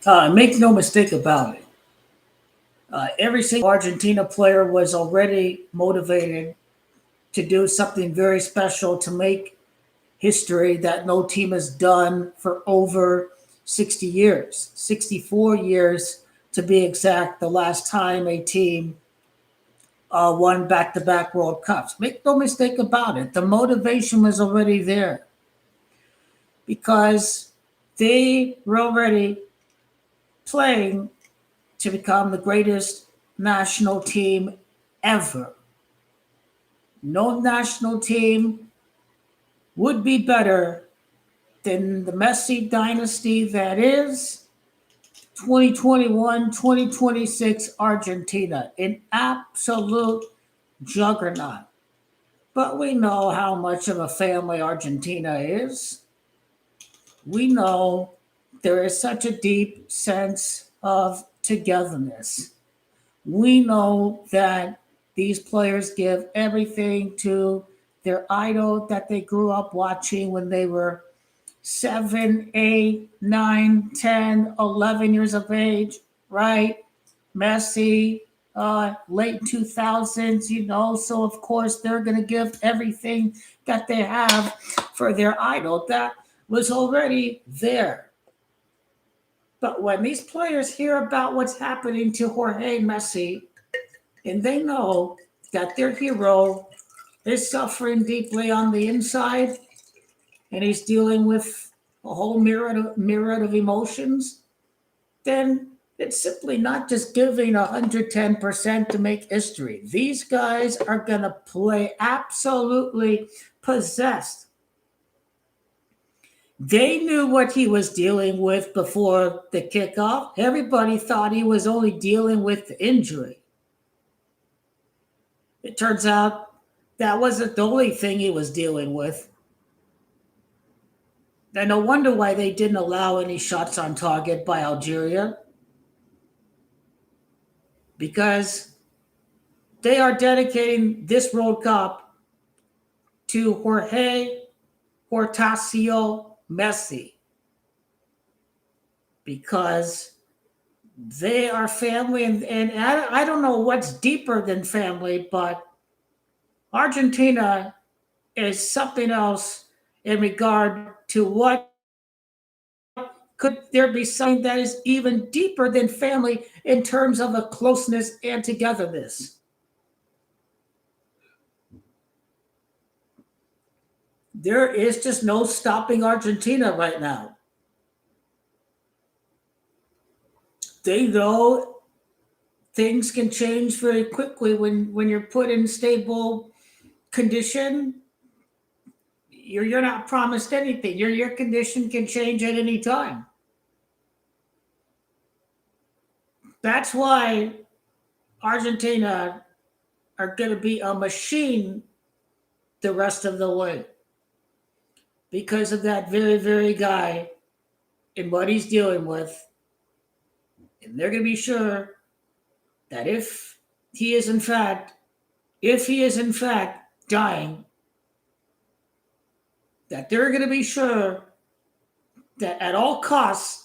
Make no mistake about it. Every single Argentina player was already motivated to do something very special to make history that no team has done for over 60 years, 64 years to be exact, the last time a team won back to back World Cups. Make no mistake about it, the motivation was already there because they were already playing to become the greatest national team ever. No national team would be better than the Messi dynasty that is 2021 2026 Argentina, an absolute juggernaut. But we know how much of a family Argentina is. We know there is such a deep sense of togetherness. We know that these players give everything to their idol that they grew up watching when they were 7, 8, 9, 10, 11 years of age, right? Messi, late 2000s, so of course they're going to give everything that they have for their idol that was already there. But when these players hear about what's happening to Jorge Messi, and they know that their hero is suffering deeply on the inside, and he's dealing with a whole myriad of emotions, then it's simply not just giving 110% to make history. These guys are going to play absolutely possessed. They knew what he was dealing with before the kickoff. Everybody thought he was only dealing with the injury. It turns out that wasn't the only thing he was dealing with. And no wonder why they didn't allow any shots on target by Algeria, because they are dedicating this World Cup to Jorge Hortacio Messi, because they are family. And I don't know what's deeper than family, but Argentina is something else in regard to what could there be something that is even deeper than family in terms of a closeness and togetherness. There is just no stopping Argentina right now. They know things can change very quickly when you're put in stable condition. You're not promised anything. Your condition can change at any time. That's why Argentina are going to be a machine the rest of the way, because of that very, very guy and what he's dealing with. And they're going to be sure that he is in fact, if he is in fact dying, that they're going to be sure that at all costs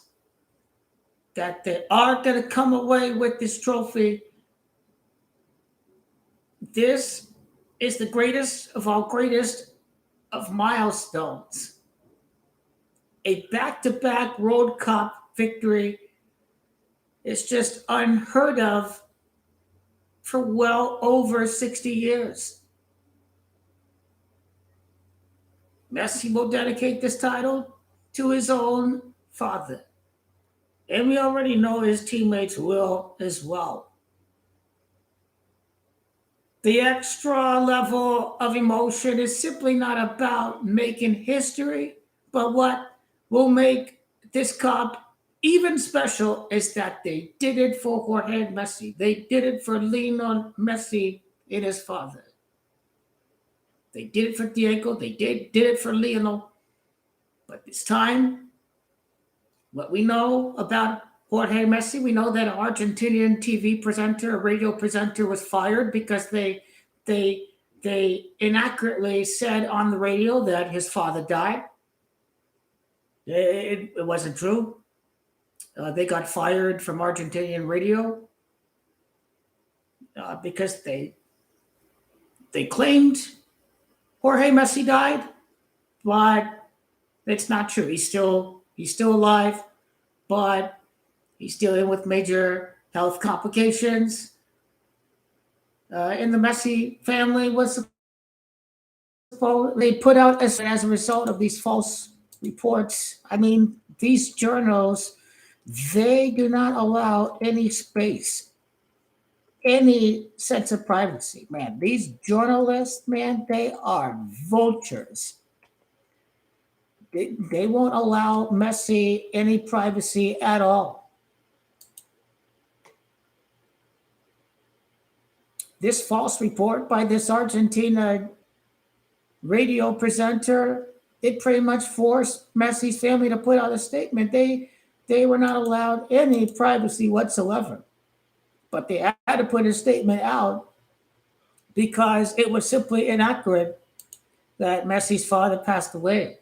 that they are going to come away with this trophy. This is the greatest of all greatest of milestones. A back-to-back World Cup victory is just unheard of for well over 60 years. Messi will dedicate this title to his own father. And we already know his teammates will as well. The extra level of emotion is simply not about making history, but what will make this cup even special is that they did it for Jorge Messi. They did it for Lionel Messi and his father. They did it for Diego. They did it for Lionel. But this time, what we know about Jorge Messi, we know that an Argentinian TV presenter, a radio presenter, was fired because they inaccurately said on the radio that his father died. It wasn't true. They got fired from Argentinian radio because they claimed Jorge Messi died, but it's not true. He's still alive, but he's dealing with major health complications. And the Messi family was they put out as a result of these false reports. I mean, these journals, they do not allow any space, any sense of privacy, man. These journalists, man, they are vultures. They won't allow Messi any privacy at all. This false report by this Argentina radio presenter, it pretty much forced Messi's family to put out a statement. They were not allowed any privacy whatsoever. But they had to put a statement out because it was simply inaccurate that Messi's father passed away.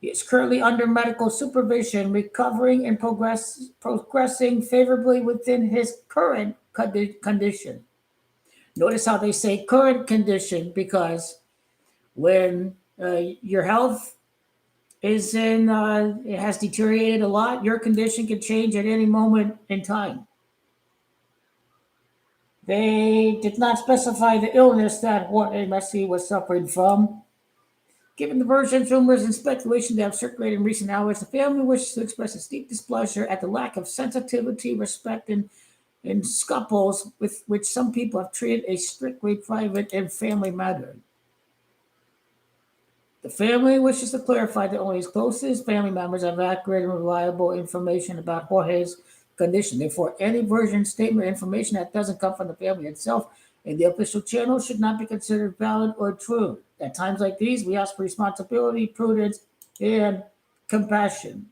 He is currently under medical supervision, recovering and progressing favorably within his current condition. Notice how they say current condition because when your health it has deteriorated a lot, your condition can change at any moment in time. They did not specify the illness that Jorge Messi was suffering from. Given the versions, rumors, and speculation that have circulated in recent hours, the family wishes to express its deep displeasure at the lack of sensitivity, respect, and scruples with which some people have treated a strictly private and family matter. The family wishes to clarify that only its closest family members have accurate and reliable information about Jorge's condition. Therefore, any version, statement, or information that doesn't come from the family itself and the official channel should not be considered valid or true. At times like these, we ask for responsibility, prudence, and compassion.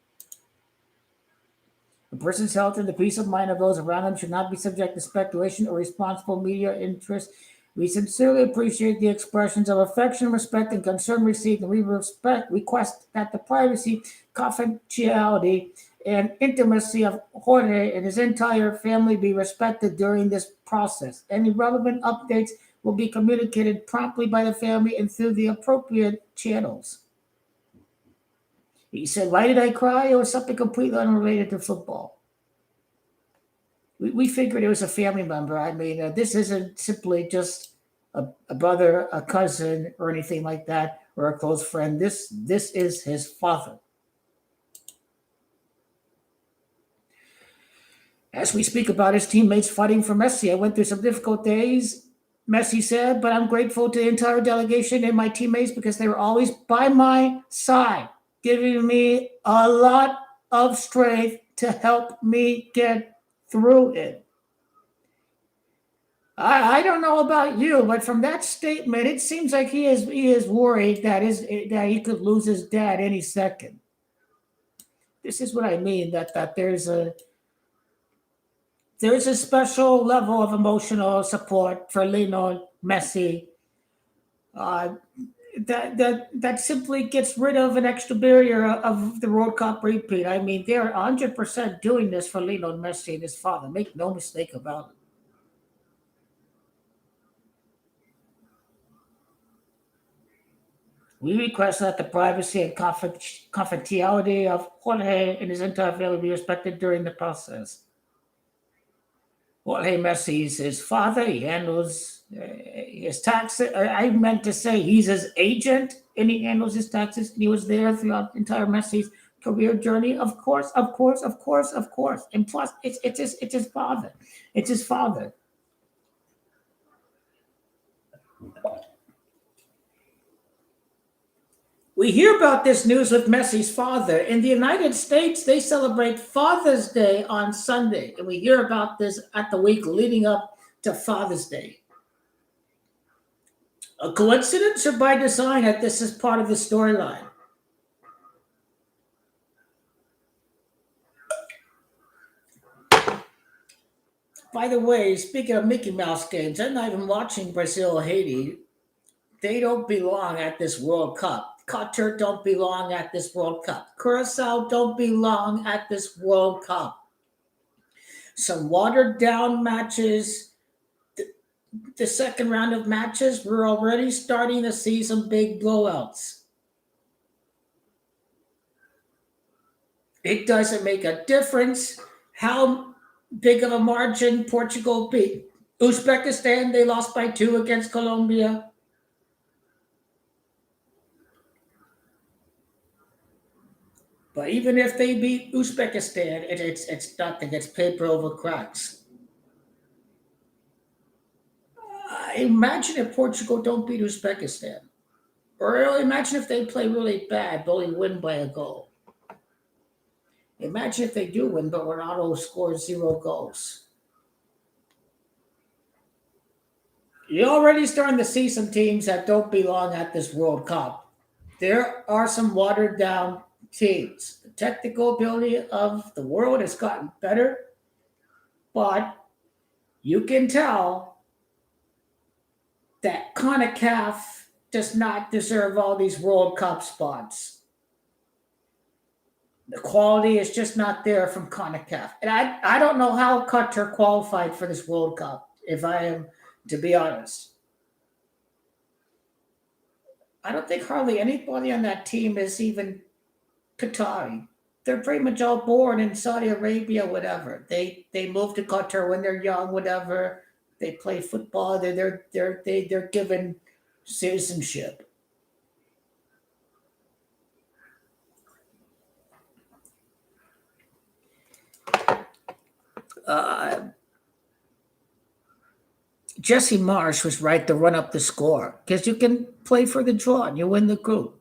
A person's health and the peace of mind of those around them should not be subject to speculation or responsible media interest. We sincerely appreciate the expressions of affection, respect, and concern received, and we request that the privacy, confidentiality, and intimacy of Jorge and his entire family be respected during this process. Any relevant updates will be communicated promptly by the family and through the appropriate channels. He said, "Why did I cry? It was something completely unrelated to football." We figured it was a family member. I mean, this isn't simply just a brother, a cousin, or anything like that, or a close friend. This is his father. As we speak about his teammates fighting for Messi, I went through some difficult days, Messi said, but I'm grateful to the entire delegation and my teammates because they were always by my side, giving me a lot of strength to help me get through it. I don't know about you, but from that statement, it seems like he is worried that he could lose his dad any second. This is what I mean that there's a special level of emotional support for Lionel Messi uh, that simply gets rid of an extra barrier of the World Cup repeat. I mean, they're 100% doing this for Lionel Messi and his father. Make no mistake about it. We request that the privacy and confidentiality of Jorge and his entire family be respected during the process. Jorge Messi is his father. He handles his taxes. I meant to say he's his agent and he handles his taxes. He was there throughout the entire Messi's career journey. Of course, of course, of course, of course. And plus, it's his father. It's his father. We hear about this news with Messi's father. In the United States, they celebrate Father's Day on Sunday. And we hear about this at the week leading up to Father's Day. A coincidence or by design that this is part of the storyline? By the way, speaking of Mickey Mouse games, I'm not even watching Brazil or Haiti. They don't belong at this World Cup. Qatar don't belong at this World Cup. Curacao don't belong at this World Cup. Some watered down matches. The second round of matches, we're already starting to see some big blowouts. It doesn't make a difference how big of a margin Portugal beat. Uzbekistan, they lost by 2 against Colombia. But even if they beat Uzbekistan, it's nothing. It's paper over cracks. Imagine if Portugal don't beat Uzbekistan. Or imagine if they play really bad, but only win by a goal. Imagine if they do win, but Ronaldo scores 0 goals. You're already starting to see some teams that don't belong at this World Cup. There are some watered down teams. The technical ability of the world has gotten better, but you can tell that CONCACAF does not deserve all these World Cup spots. The quality is just not there from CONCACAF. And I don't know how Qatar qualified for this World Cup, if I am to be honest. I don't think hardly anybody on that team is even Qatari. They're pretty much all born in Saudi Arabia, whatever. They move to Qatar when they're young, whatever. They play football. They're given citizenship. Jesse Marsh was right to run up the score because you can play for the draw and you win the group.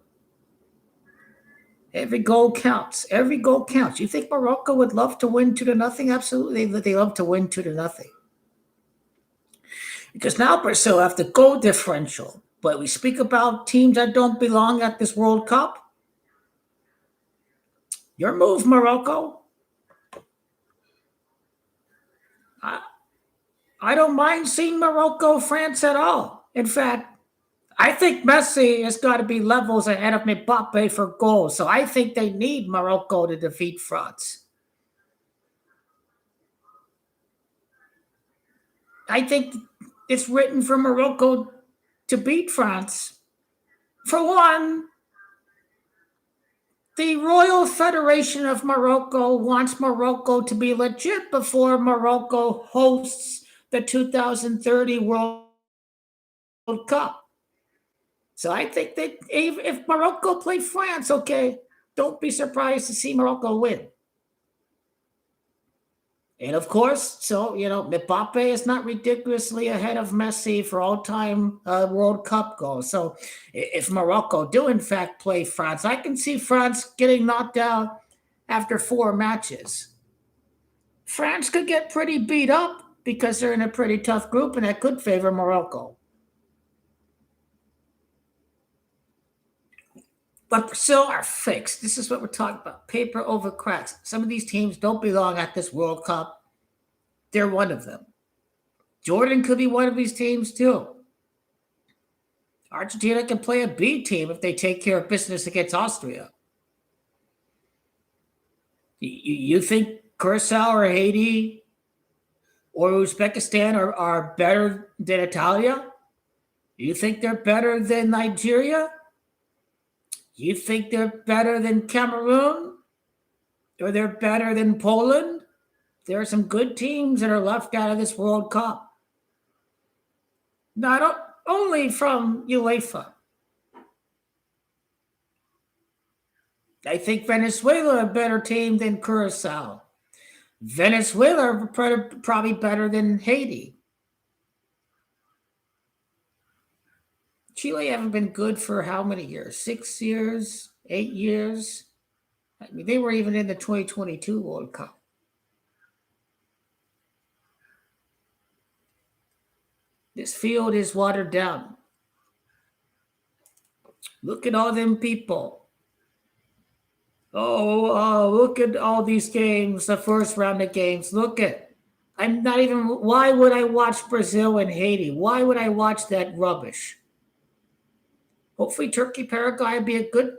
Every goal counts. Every goal counts. You think Morocco would love to win 2-0? Absolutely, they love to win 2-0. Because now Brazil have the goal differential. But we speak about teams that don't belong at this World Cup. Your move, Morocco. I don't mind seeing Morocco, France at all. In fact, I think Messi has got to be levels ahead of Mbappe for goals. So I think they need Morocco to defeat France. I think it's written for Morocco to beat France. For one, the Royal Federation of Morocco wants Morocco to be legit before Morocco hosts the 2030 World Cup. So I think that if Morocco play France, okay, don't be surprised to see Morocco win. And of course, so, Mbappe is not ridiculously ahead of Messi for all-time World Cup goals. So if Morocco do, in fact, play France, I can see France getting knocked out after 4 matches. France could get pretty beat up because they're in a pretty tough group, and that could favor Morocco. But Brazil are fixed. This is what we're talking about. Paper over cracks. Some of these teams don't belong at this World Cup. They're one of them. Jordan could be one of these teams too. Argentina can play a B team if they take care of business against Austria. You think Curacao or Haiti or Uzbekistan are better than Italia? You think they're better than Nigeria? You think they're better than Cameroon? Or they're better than Poland? There are some good teams that are left out of this World Cup. Not only from UEFA. I think Venezuela a better team than Curacao. Venezuela are probably better than Haiti. Chile haven't been good for how many years? 6 years? 8 years? I mean, they were even in the 2022 World Cup. This field is watered down. Look at all them people. Look at all these games, the first round of games. Why would I watch Brazil and Haiti? Why would I watch that rubbish? Hopefully, Turkey Paraguay will be a good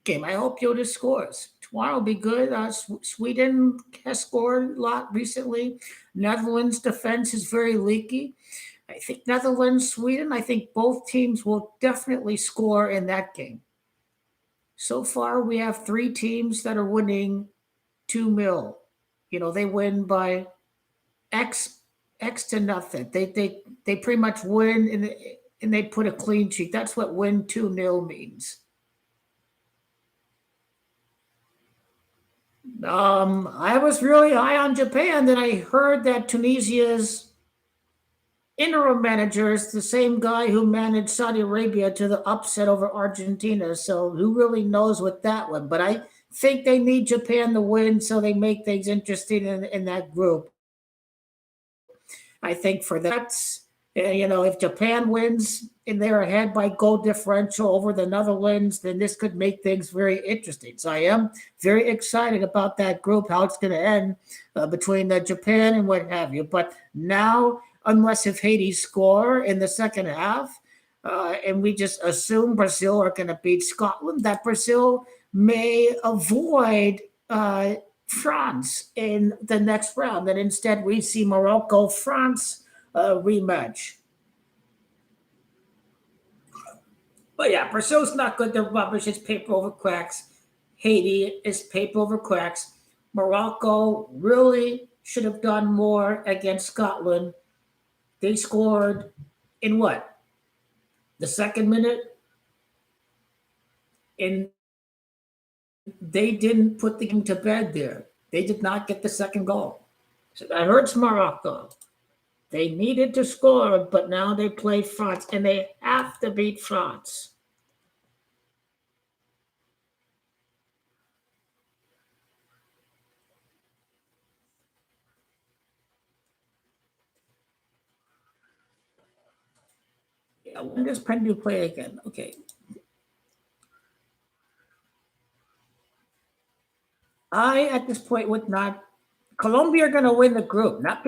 game. I hope Yoda scores. Tomorrow will be good. Sweden has scored a lot recently. Netherlands' defense is very leaky. I think Netherlands, Sweden, I think both teams will definitely score in that game. So far, we have three teams that are winning 2-0. They win by X X to nothing. They pretty much win and they put a clean sheet. That's what win 2-0 means. I was really high on Japan. Then I heard that Tunisia's interim manager is the same guy who managed Saudi Arabia to the upset over Argentina. So who really knows with that one? But I think they need Japan to win so they make things interesting in that group. I think for that, if Japan wins and they're ahead by goal differential over the Netherlands, then this could make things very interesting. So I am very excited about that group, how it's going to end between Japan and what have you. But now, unless if Haiti score in the second half, and we just assume Brazil are going to beat Scotland, that Brazil may avoid France in the next round, and instead we see Morocco France rematch. But yeah, Brazil's not good. They're rubbish. It's paper over cracks. Haiti is paper over cracks. Morocco really should have done more against Scotland. They scored in what? The second minute? And they didn't put the game to bed there. They did not get the second goal. So that hurts Morocco. They needed to score, but now they play France, and they have to beat France. Yeah, when does Pendu play again? Okay. I, at this point, would not. Colombia are going to win the group. Not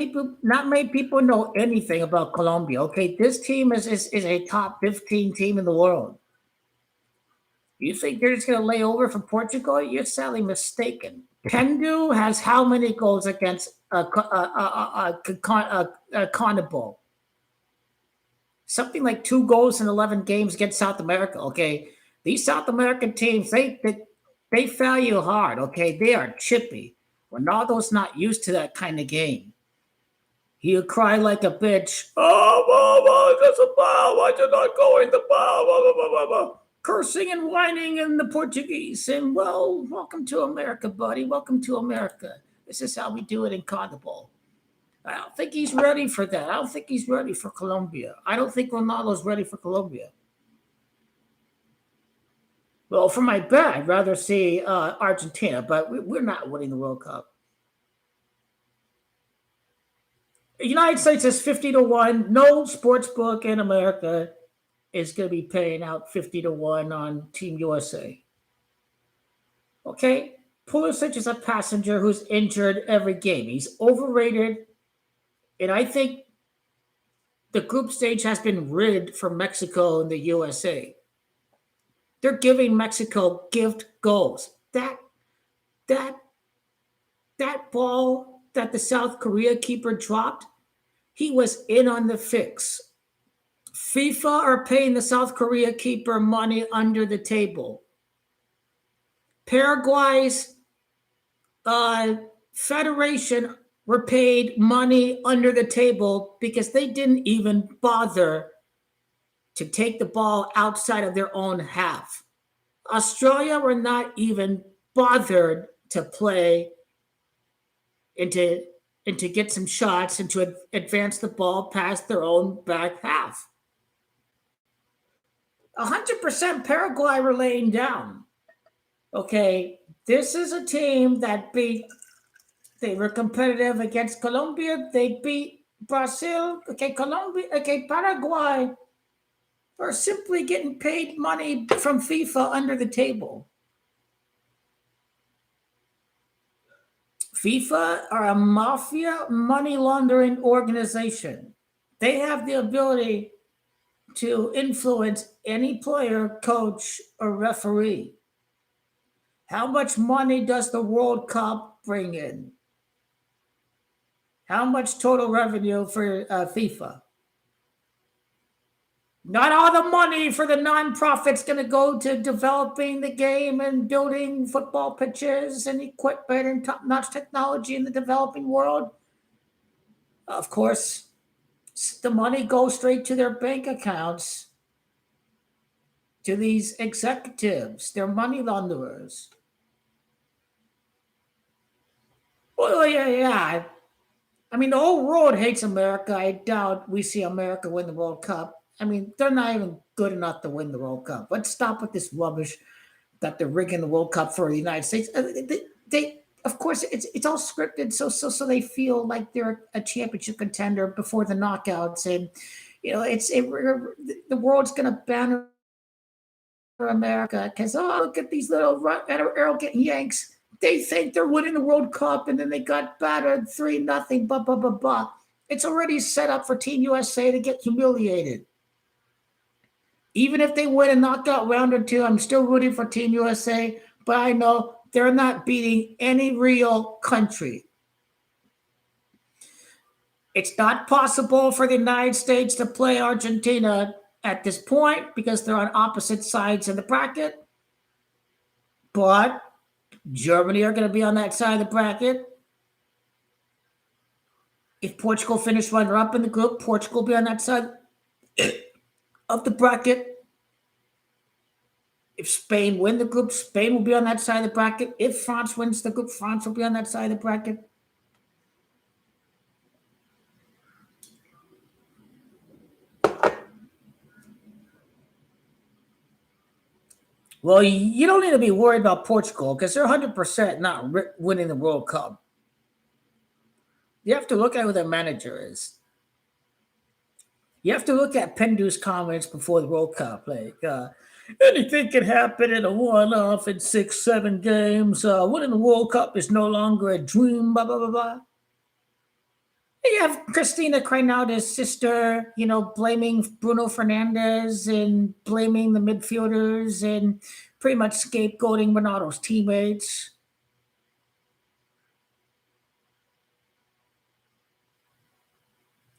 many people know anything about Colombia. Okay, this team is a top 15 team in the world. You think they're just going to lay over for Portugal? You're sadly mistaken. Pendu has how many goals against Carnival? Something like 2 goals in 11 games against South America. Okay, these South American teams they fail you hard. Okay, they are chippy. Ronaldo's not used to that kind of game. He'll cry like a bitch. Oh, that's a foul. Why did not go in the foul? Blah, blah, blah, blah. Cursing and whining in the Portuguese. And well, welcome to America, buddy. Welcome to America. This is how we do it in Carnival. I don't think he's ready for that. I don't think he's ready for Colombia. I don't think Ronaldo's ready for Colombia. Well, for my bet, I'd rather see Argentina, but we're not winning the World Cup. The United States is 50-1. No sports book in America is going to be paying out 50-1 on Team USA. Okay? Pulisic is a passenger who's injured every game. He's overrated. And I think the group stage has been rigged for Mexico and the USA. They're giving Mexico gift goals. That that ball that the South Korea keeper dropped, he was in on the fix. FIFA are paying the South Korea keeper money under the table. Paraguay's federation were paid money under the table because they didn't even bother to take the ball outside of their own half. Australia were not even bothered to play and to get some shots and to advance the ball past their own back half. 100% Paraguay were laying down. Okay, this is a team that they were competitive against Colombia. They beat Brazil. Okay, Colombia. Okay, Paraguay are simply getting paid money from FIFA under the table. FIFA are a mafia money laundering organization. They have the ability to influence any player, coach, or referee. How much money does the World Cup bring in? How much total revenue for FIFA? Not all the money for the nonprofits going to go to developing the game and building football pitches and equipment and top-notch technology in the developing world. Of course, the money goes straight to their bank accounts, to these executives. They're money launderers. Well, yeah. I mean, the whole world hates America. I doubt we see America win the World Cup. I mean, they're not even good enough to win the World Cup. Let's stop with this rubbish that they're rigging the World Cup for the United States. They of course, it's all scripted, so they feel like they're a championship contender before the knockouts, and the world's gonna banner America because look at these little arrogant Yanks. They think they're winning the World Cup, and then they got battered 3-0. Blah blah blah blah. It's already set up for Team USA to get humiliated. Even if they win a knockout round or two, I'm still rooting for Team USA, but I know they're not beating any real country. It's not possible for the United States to play Argentina at this point because they're on opposite sides of the bracket. But Germany are going to be on that side of the bracket. If Portugal finish runner-up in the group, Portugal will be on that side of the bracket. If Spain win the group, Spain will be on that side of the bracket. If France wins the group, France will be on that side of the bracket. Well, you don't need to be worried about Portugal because they're 100% not winning the World Cup. You have to look at who their manager is. You have to look at Pendu's comments before the World Cup. Like, anything can happen in a one-off in 6-7 games. Winning the World Cup is no longer a dream, blah, blah, blah, blah. You have Christina Crainalda's sister, blaming Bruno Fernandes and blaming the midfielders and pretty much scapegoating Ronaldo's teammates.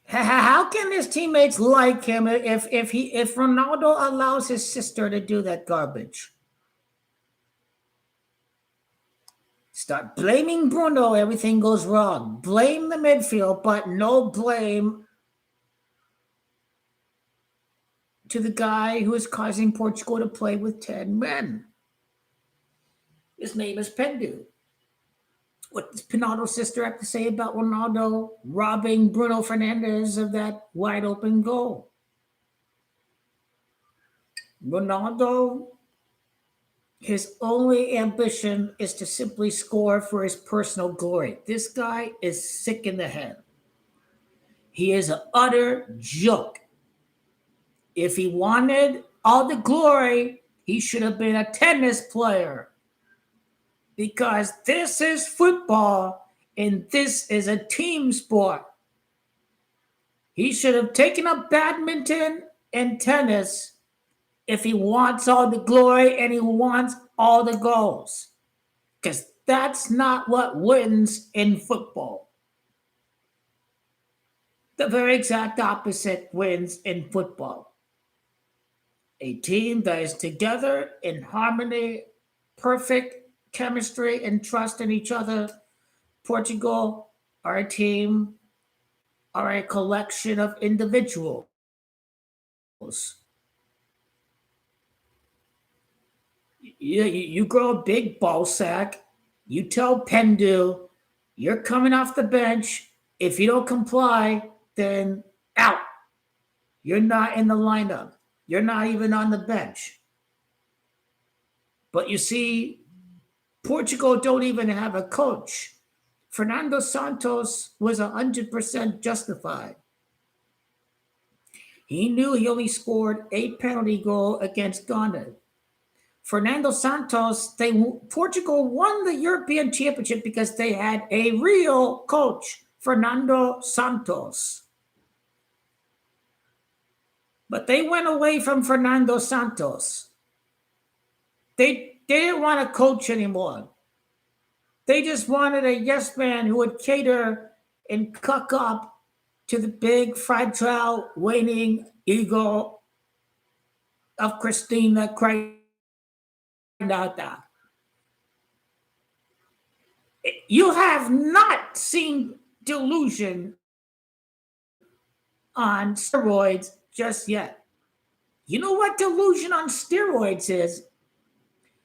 How can his teammates like him if Ronaldo allows his sister to do that garbage? Start blaming Bruno, everything goes wrong. Blame the midfield, but no blame to the guy who is causing Portugal to play with 10 men. His name is Pendu. What does Ronaldo's sister have to say about Ronaldo robbing Bruno Fernandes of that wide open goal? Ronaldo, his only ambition is to simply score for his personal glory. This guy is sick in the head. He is an utter joke. If he wanted all the glory, he should have been a tennis player. Because this is football and this is a team sport. He should have taken up badminton and tennis if he wants all the glory and he wants all the goals. Because that's not what wins in football. The very exact opposite wins in football. A team that is together in harmony, perfect chemistry and trust in each other. Portugal are a team, are a collection of individuals. You grow a big ball sack. You tell Pendu, you're coming off the bench. If you don't comply, then out. You're not in the lineup. You're not even on the bench. But you see, Portugal don't even have a coach. Fernando Santos was 100% justified. He knew he only scored a penalty goal against Ghana. Fernando Santos, Portugal won the European Championship because they had a real coach, Fernando Santos. But they went away from Fernando Santos. They didn't want to coach anymore. They just wanted a yes man who would cater and cuck up to the big, fragile, waning ego of Christina Craigata. You have not seen delusion on steroids just yet. You know what delusion on steroids is?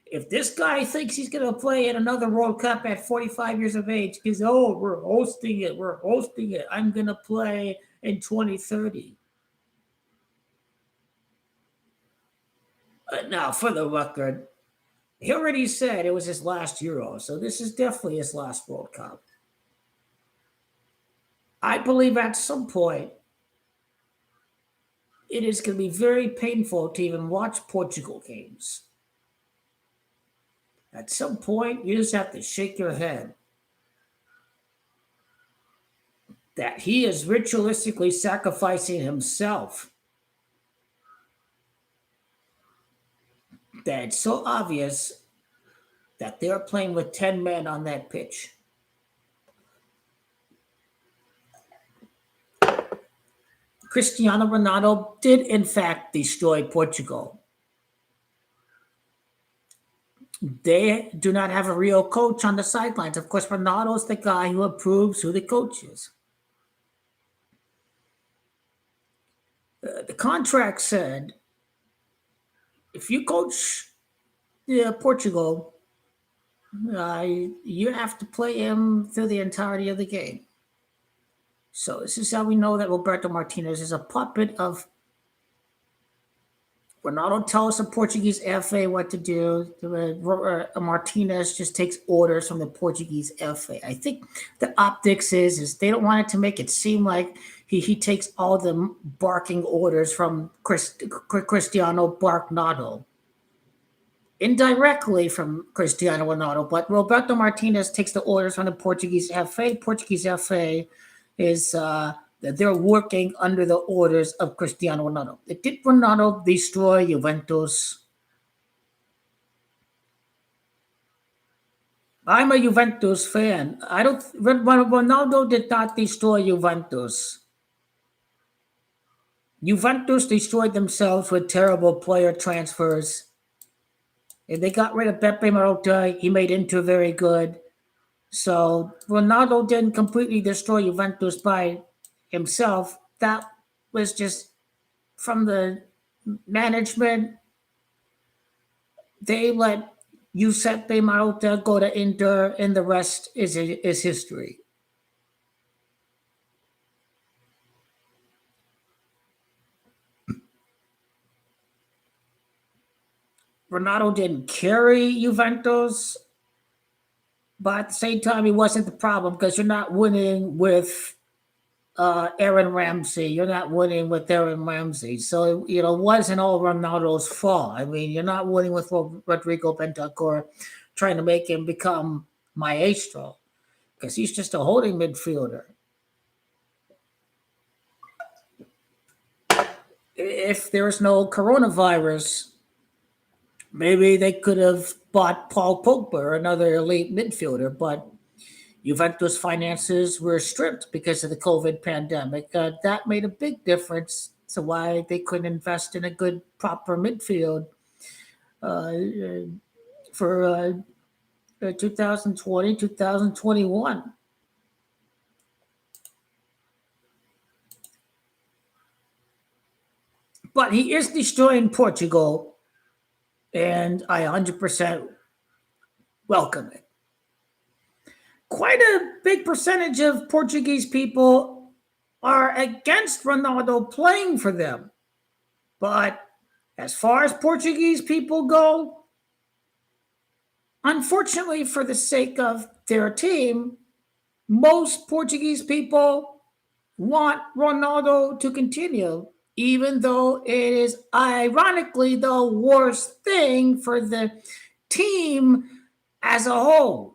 If this guy thinks he's going to play at another World Cup at 45 years of age, because, oh, we're hosting it, I'm going to play in 2030. Now, for the record, he already said it was his last Euro, so this is definitely his last World Cup. I believe at some point it is going to be very painful to even watch Portugal games. At some point, you just have to shake your head that he is ritualistically sacrificing himself. That it's so obvious that they're playing with 10 men on that pitch. Cristiano Ronaldo did, in fact, destroy Portugal. They do not have a real coach on the sidelines. Of course, Ronaldo's the guy who approves who the coach is. The contract said if you coach Portugal, you have to play him through the entirety of the game. So this is how we know that Roberto Martinez is a puppet of Ronaldo. Tells the Portuguese FA what to do. Martinez just takes orders from the Portuguese FA. I think the optics is they don't want it to make it seem like he takes all the barking orders from Cristiano Barknado. Indirectly from Cristiano Ronaldo, but Roberto Martinez takes the orders from the Portuguese FA. Portuguese FA is that they're working under the orders of Cristiano Ronaldo. Did Ronaldo destroy Juventus? I'm a Juventus fan. I don't. Ronaldo did not destroy Juventus. Juventus destroyed themselves with terrible player transfers. And they got rid of Pepe Marotta. He made Inter very good. So Ronaldo didn't completely destroy Juventus by himself. That was just from the management. They let Giuseppe Marotta go to Inter, and the rest is history. Ronaldo didn't carry Juventus, but at the same time, he wasn't the problem because you're not winning with Aaron Ramsey. You're not winning with Aaron Ramsey. So, it wasn't all Ronaldo's fault. I mean, you're not winning with Rodrigo Bentancur trying to make him become maestro because he's just a holding midfielder. If there's no coronavirus, maybe they could have bought Paul Pogba or another elite midfielder, but Juventus finances were stripped because of the COVID pandemic. That made a big difference to why they couldn't invest in a good, proper midfield uh, for 2020, 2021. But he is destroying Portugal, and I 100% welcome it. Quite a big percentage of Portuguese people are against Ronaldo playing for them. But as far as Portuguese people go, unfortunately, for the sake of their team, most Portuguese people want Ronaldo to continue, even though it is ironically the worst thing for the team as a whole.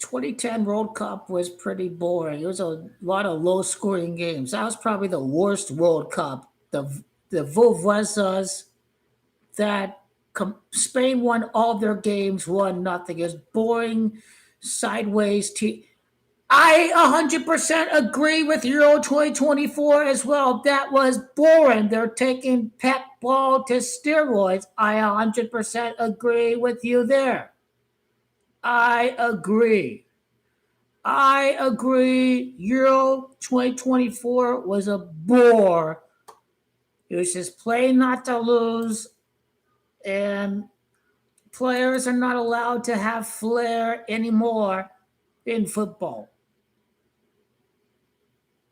2010 World Cup was pretty boring. It was a lot of low scoring games. That was probably the worst World Cup. The Vuvuzelas that Spain won all their games, won nothing. It was boring, sideways. I 100% agree with Euro 2024 as well. That was boring. They're taking Pep ball to steroids. I 100% agree with you there. I agree. I agree. Euro 2024 was a bore. It was just play not to lose, and players are not allowed to have flair anymore in football.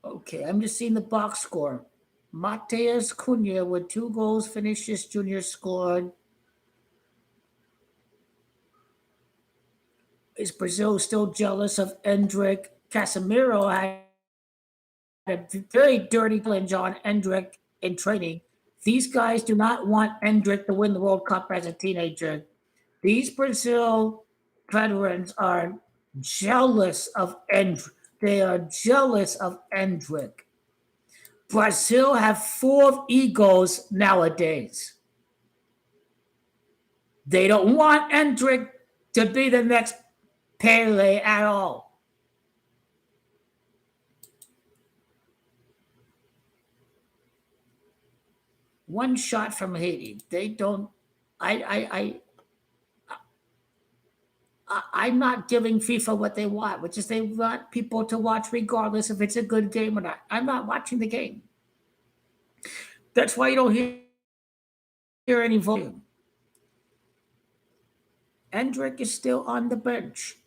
Okay, I'm just seeing the box score. Mateus Cunha with 2 goals, Vinicius Jr. scored. Is Brazil still jealous of Endrick? Casemiro had a very dirty challenge on Endrick in training. These guys do not want Endrick to win the World Cup as a teenager. These Brazil veterans are jealous of Endrick. They are jealous of Endrick. Brazil have full of egos nowadays. They don't want Endrick to be the next Pele at all. One shot from Haiti. They don't. I'm not giving FIFA what they want, which is they want people to watch regardless if it's a good game or not. I'm not watching the game. That's why you don't hear any volume. Endrick is still on the bench.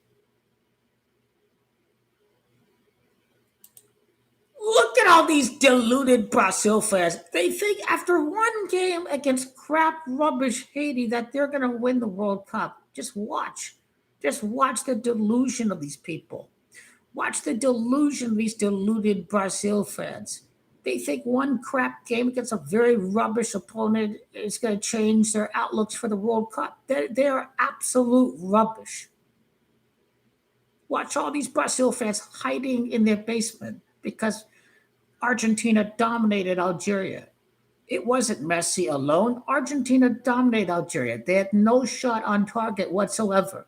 Look at all these deluded Brazil fans. They think after one game against crap rubbish Haiti that they're going to win the World Cup. Just watch. Just watch the delusion of these people. Watch the delusion of these deluded Brazil fans. They think one crap game against a very rubbish opponent is going to change their outlooks for the World Cup. They're absolute rubbish. Watch all these Brazil fans hiding in their basement because Argentina dominated Algeria. It wasn't Messi alone. Argentina dominated Algeria. They had no shot on target whatsoever.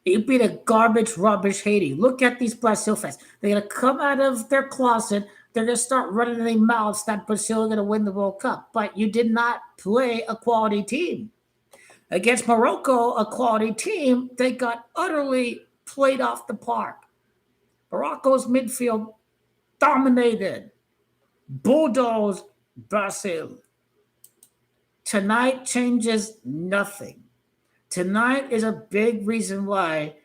You beat a garbage, rubbish Haiti. Look at these Brazil fans. They're going to come out of their closet. They're going to start running their mouths that Brazil is going to win the World Cup. But you did not play a quality team. Against Morocco, a quality team, they got utterly played off the park. Morocco's midfield dominated. Bulldozed Brazil. Tonight changes nothing. Tonight is a big reason why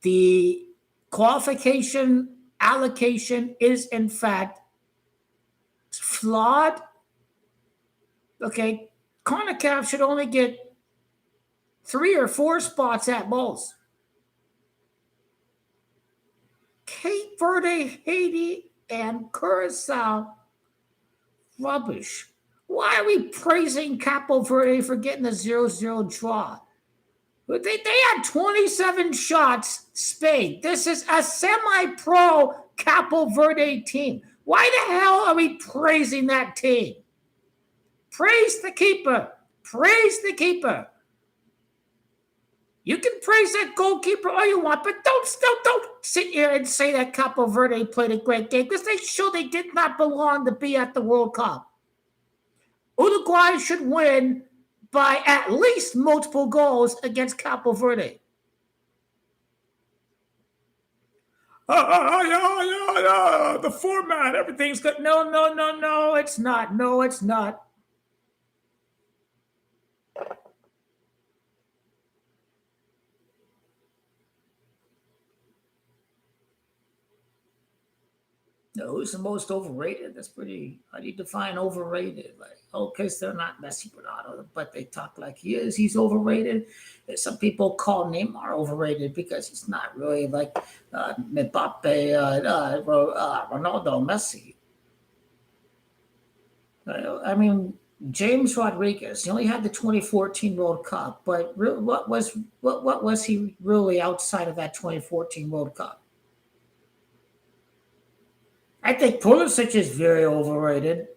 the qualification allocation is in fact flawed. Okay, CONCACAF should only get 3 or 4 spots at most. Cape Verde, Haiti, and Curacao, rubbish. Why are we praising Capo Verde for getting a 0-0 draw? They had 27 shots, Spain. This is a semi-pro Capo Verde team. Why the hell are we praising that team? Praise the keeper. Praise the keeper. You can praise that goalkeeper all you want, but don't sit here and say that Capo Verde played a great game because they did not belong to be at the World Cup. Uruguay should win by at least multiple goals against Capo Verde. The format, everything's good. No, it's not. No, it's not. No, who's the most overrated? That's pretty. How do you define overrated? Like, okay, so they're not Messi Ronaldo, but they talk like he is. He's overrated. Some people call Neymar overrated because he's not really like Mbappe, Ronaldo, Messi. I mean, James Rodriguez. He only had the 2014 World Cup, but what was he really outside of that 2014 World Cup? I think Pulisic is very overrated.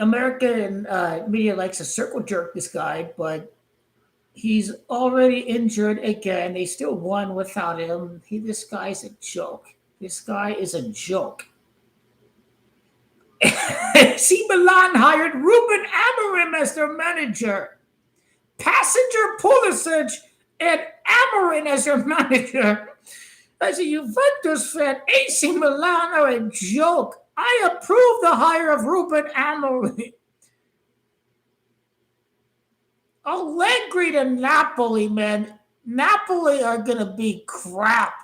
American media likes to circle jerk this guy, but he's already injured again. They still won without him. This guy's a joke. This guy is a joke. AC Milan hired Ruben Amorim as their manager. Passenger Pulisic and Amorim as their manager. As a Juventus fan, AC Milan are a joke. I approve the hire of Ruben Amorim. Allegri to Napoli, man. Napoli are going to be crap.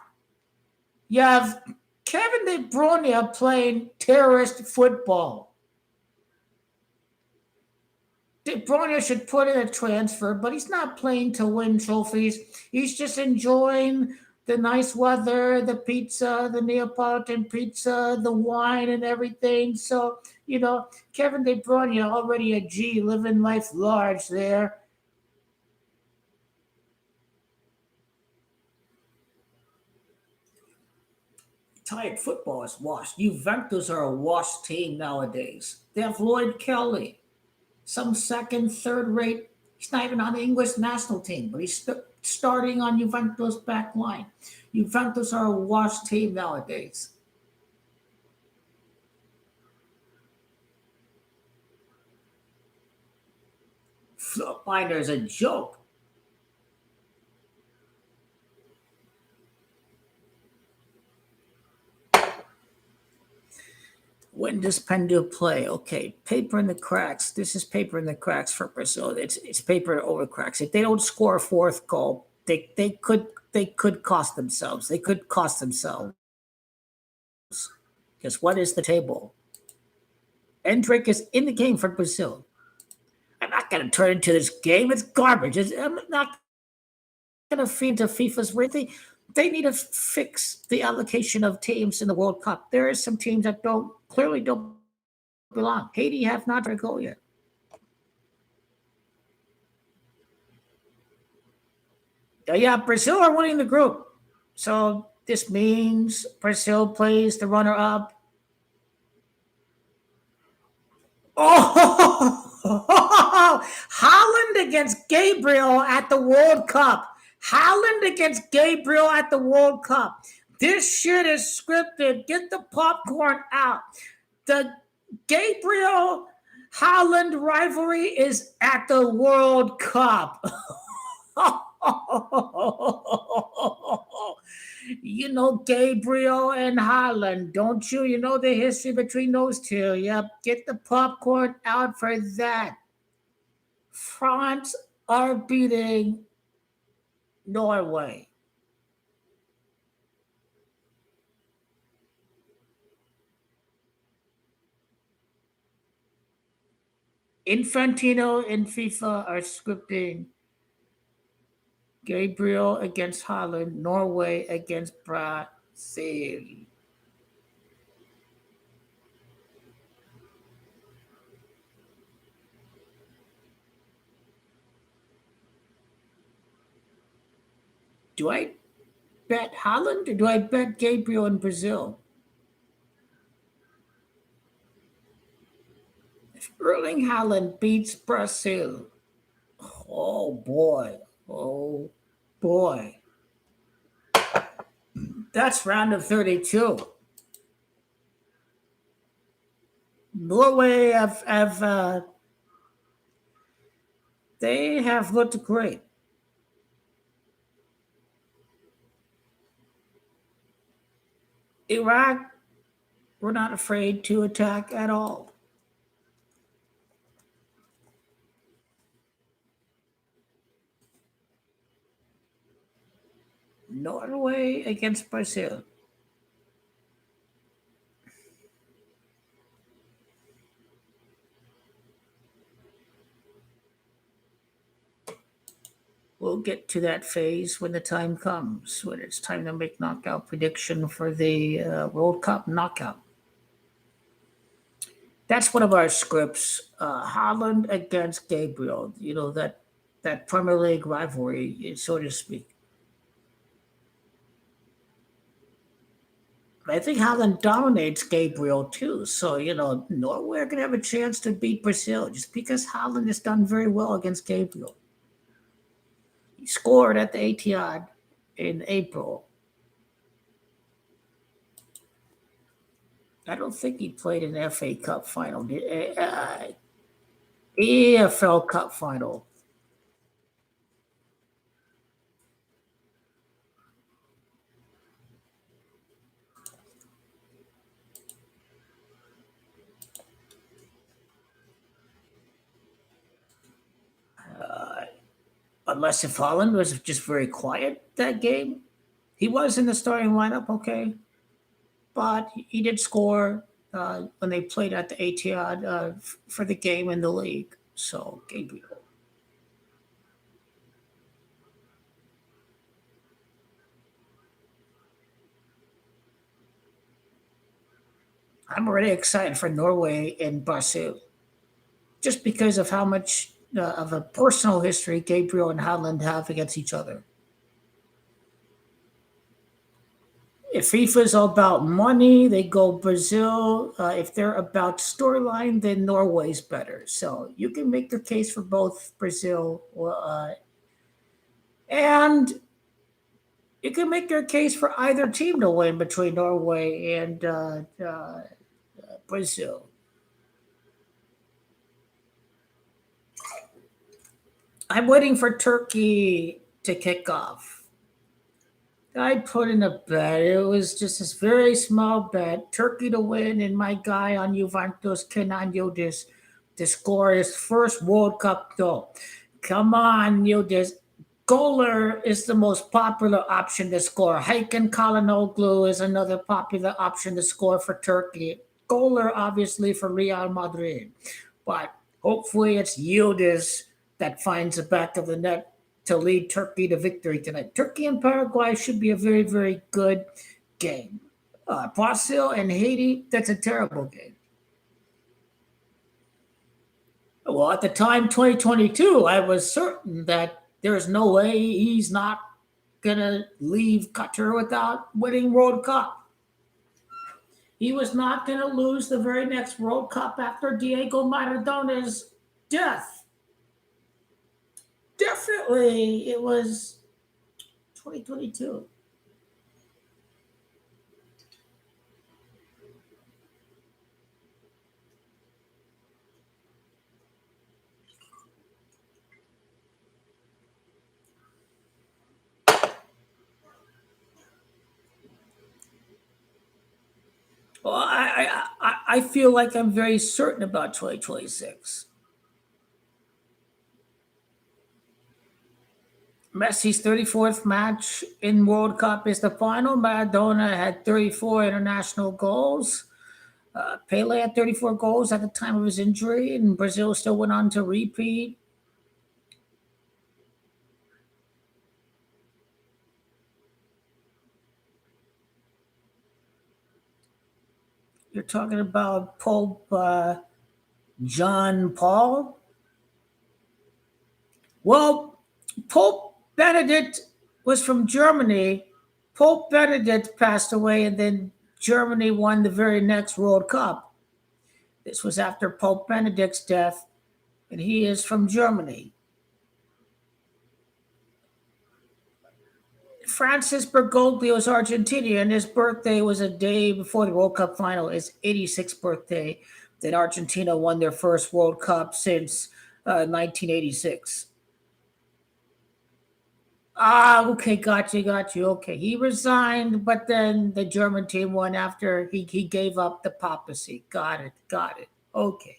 You have Kevin De Bruyne playing terrorist football. De Bruyne should put in a transfer, but he's not playing to win trophies. He's just enjoying the nice weather, the pizza, the Neapolitan pizza, the wine, and everything. So, Kevin De Bruyne already a G, living life large there. Italian football is washed. Juventus are a washed team nowadays. They have Lloyd Kelly, some second, third rate. He's not even on the English national team, but he's starting on Juventus back line. Juventus are a washed team nowadays. Frontliner's a joke. When does Pendu play? Okay, paper in the cracks. This is paper in the cracks for Brazil. It's paper over cracks. If they don't score a fourth goal, they could cost themselves. They could cost themselves. Because what is the table? Endrick is in the game for Brazil. I'm not going to turn into this game. It's garbage. I'm not going to feed to FIFA's rating. They need to fix the allocation of teams in the World Cup. There are some teams that clearly don't belong. Haiti have not a goal yet. Yeah, Brazil are winning the group. So this means Brazil plays the runner up. Oh, Holland against Gabriel at the World Cup. Holland against Gabriel at the World Cup. This shit is scripted. Get the popcorn out. The Gabriel Holland rivalry is at the World Cup. You know Gabriel and Holland, don't you? You know the history between those two. Yep. Get the popcorn out for that. France are beating Norway. Infantino and FIFA are scripting Gabriel against Holland, Norway against Brazil. Do I bet Holland or do I bet Gabriel in Brazil? If Erling Haaland beats Brazil, oh boy, oh boy, that's round of 32. Norway they have looked great. Iraq were not afraid to attack at all. Norway against Brazil. We'll get to that phase when the time comes, when it's time to make knockout prediction for the World Cup knockout. That's one of our scripts. Holland against Gabriel. That Premier League rivalry, so to speak. I think Holland dominates Gabriel too. So, Norway are going to have a chance to beat Brazil just because Holland has done very well against Gabriel. He scored at the Etihad in April. I don't think he played an FA Cup final. EFL Cup final. Unless if Holland was just very quiet that game. He was in the starting lineup, okay, but he did score when they played at the Etihad for the game in the league. So Gabriel. I'm already excited for Norway and Brazil, just because of how much of a personal history Gabriel and Holland have against each other. If FIFA's all about money, they go Brazil. If they're about storyline, then Norway's better. So you can make the case for both Brazil, and you can make your case for either team to win between Norway and Brazil. I'm waiting for Turkey to kick off. I put in a bet. It was just this very small bet. Turkey to win, and my guy on Juventus, Kenan Yildiz, to score his first World Cup goal. Come on, Yildiz. Goaler is the most popular option to score. Hakan Kalhanoglu is another popular option to score for Turkey. Goaler, obviously, for Real Madrid. But hopefully it's Yildiz that finds the back of the net to lead Turkey to victory tonight. Turkey and Paraguay should be a very, very good game. Brazil and Haiti, that's a terrible game. Well, at the time, 2022, I was certain that there's no way he's not going to leave Qatar without winning World Cup. He was not going to lose the very next World Cup after Diego Maradona's death. Definitely, it was 2022. Well, I feel like I'm very certain about 2026. Messi's 34th match in World Cup is the final. Maradona had 34 international goals. Pele had 34 goals at the time of his injury, and Brazil still went on to repeat. You're talking about Pope John Paul? Well, Pope Benedict was from Germany. Pope Benedict passed away, and then Germany won the very next World Cup. This was after Pope Benedict's death, and he is from Germany. Francis Bergoglio is Argentinian. His birthday was a day before the World Cup final, his 86th birthday. Then Argentina won their first World Cup since 1986. Ah, okay, got you. Okay, he resigned, but then the German team won after he gave up the papacy. Got it. Okay,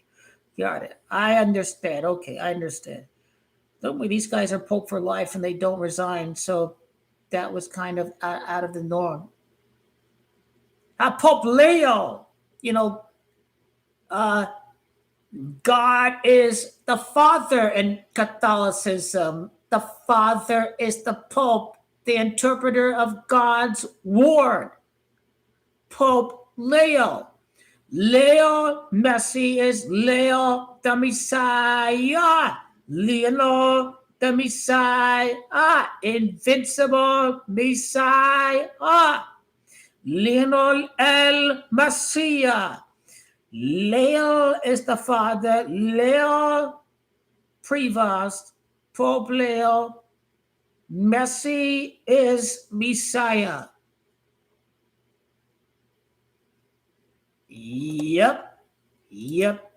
got it. I understand. Okay, I understand. Don't we? These guys are Pope for life and they don't resign, so that was kind of out of the norm. Pope Leo, you know, uh, God is the Father in Catholicism. The Father is the Pope, the interpreter of God's word. Pope Leo. Leo Messi is Leo the Messiah. Lionel the Messiah. Invincible Messiah. Lionel El Messiah. Leo is the father. Leo Prevost. Pope Leo. Messi is Messiah. Yep. Yep.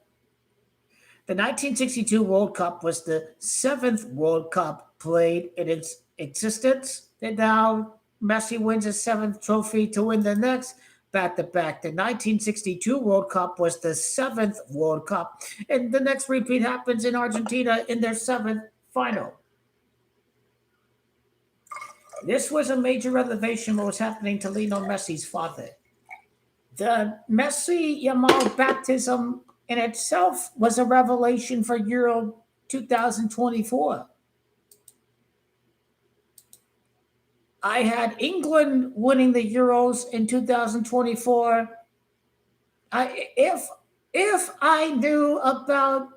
The 1962 World Cup was the seventh World Cup played in its existence. And now Messi wins his seventh trophy to win the next back to back. The 1962 World Cup was the seventh World Cup. And the next repeat happens in Argentina in their seventh final. This was a major revelation what was happening to Lionel Messi's father. The Messi Yamal baptism in itself was a revelation for Euro 2024. I had England winning the Euros in 2024. If I knew about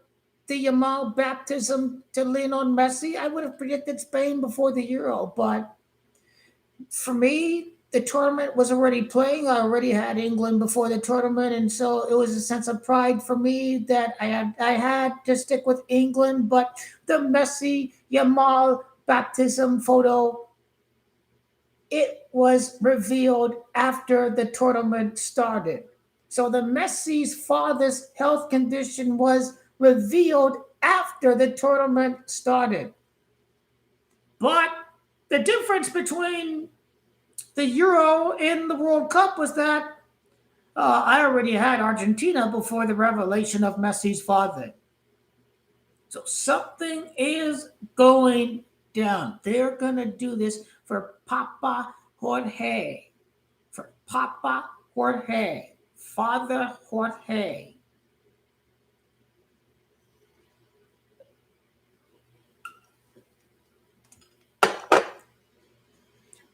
the Yamal baptism to Lionel Messi, I would have predicted Spain before the Euro. But for me, the tournament was already playing. I already had England before the tournament, and so it was a sense of pride for me that I had to stick with England. But the Messi Yamal baptism photo, it was revealed after the tournament started. So the Messi's father's health condition was revealed after the tournament started. But the difference between the Euro and the World Cup was that I already had Argentina before the revelation of Messi's father. So something is going down. They're going to do this for Papa Jorge. For Papa Jorge. Father Jorge.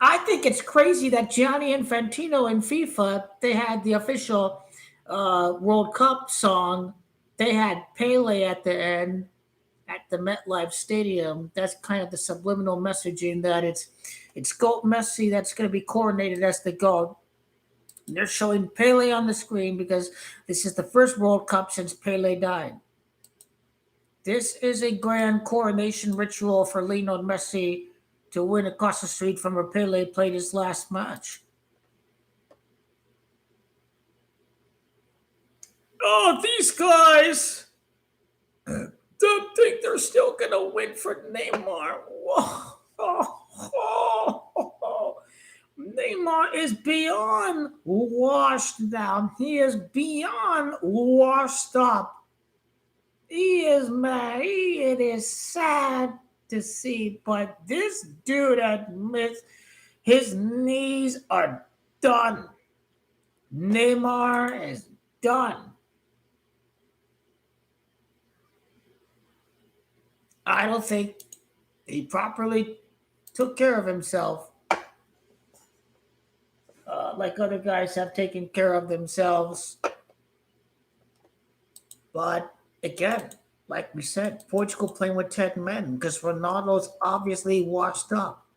I think it's crazy that Gianni Infantino and FIFA, they had the official World Cup song. They had Pele at the end at the MetLife Stadium. That's kind of the subliminal messaging that it's GOAT Messi that's going to be coronated as the GOAT. And they're showing Pele on the screen because this is the first World Cup since Pele died. This is a grand coronation ritual for Lionel Messi to win across the street from where Pele played his last match. Oh, these guys don't think they're still going to win for Neymar. Whoa. Neymar is beyond washed down. He is beyond washed up. He is mad. It is sad to see, but this dude admits his knees are done. Neymar is done. I don't think he properly took care of himself like other guys have taken care of themselves. But again, like we said, Portugal playing with 10 men because Ronaldo's obviously washed up.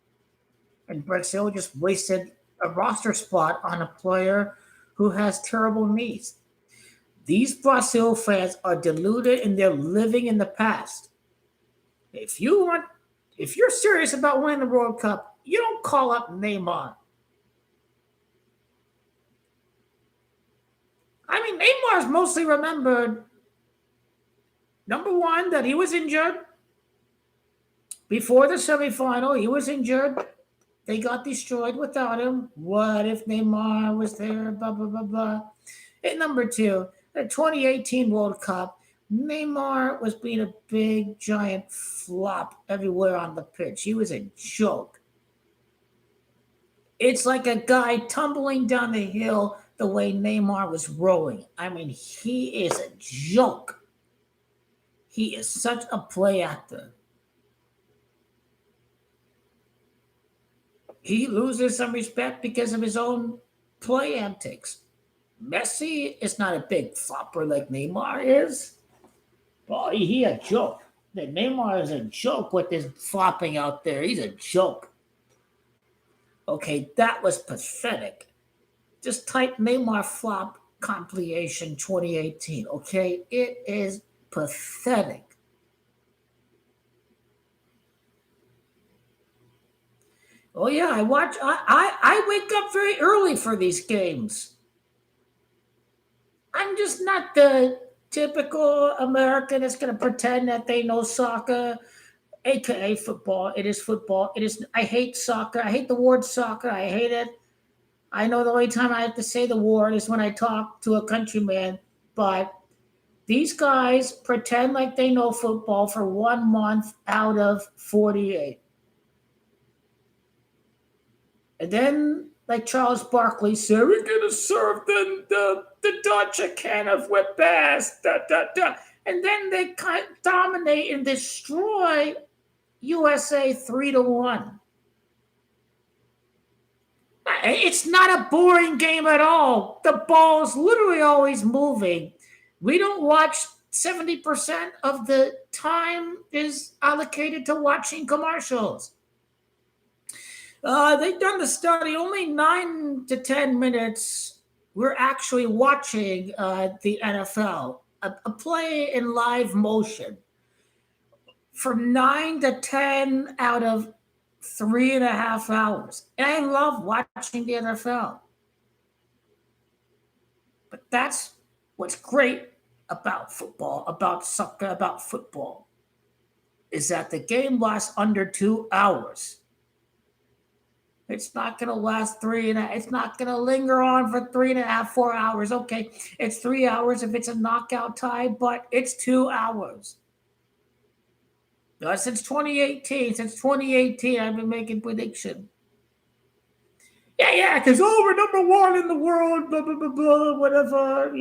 And Brazil just wasted a roster spot on a player who has terrible knees. These Brazil fans are deluded and they're living in the past. If you want, if you're serious about winning the World Cup, you don't call up Neymar. I mean, Neymar's mostly remembered. Number one, that he was injured before the semifinal. He was injured. They got destroyed without him. What if Neymar was there? Blah, blah, blah, blah. And number two, the 2018 World Cup, Neymar was being a big, giant flop everywhere on the pitch. He was a joke. It's like a guy tumbling down the hill the way Neymar was rolling. I mean, he is a joke. He is such a play actor. He loses some respect because of his own play antics. Messi is not a big flopper like Neymar is. Boy, he a joke. The Neymar is a joke with his flopping out there. He's a joke. Okay, that was pathetic. Just type Neymar flop compilation 2018. Okay, it is pathetic. Oh yeah, I watch. I wake up very early for these games. I'm just not the typical American that's going to pretend that they know soccer, aka football. It is football. It is. I hate soccer. I hate the word soccer. I hate it. I know the only time I have to say the word is when I talk to a countryman. But these guys pretend like they know football for 1 month out of 48. And then, like Charles Barkley said, we're going to serve the Dutch a can of whip ass. Da, da, da. And then they kind of dominate and destroy USA 3-1. It's not a boring game at all. The ball's literally always moving. We don't watch 70% of the time is allocated to watching commercials. They've done the study. Only 9 to 10 minutes we're actually watching the NFL, a play in live motion. From 9 to 10 out of 3.5 hours. And I love watching the NFL. But that's what's great about football, about soccer, about football, is that the game lasts under 2 hours. It's not going to last it's not going to linger on for 3.5, 4 hours. Okay, it's 3 hours if it's a knockout tie, but it's 2 hours. Since 2018, I've been making prediction. Yeah, because we're number one in the world, blah, blah, blah, blah, whatever,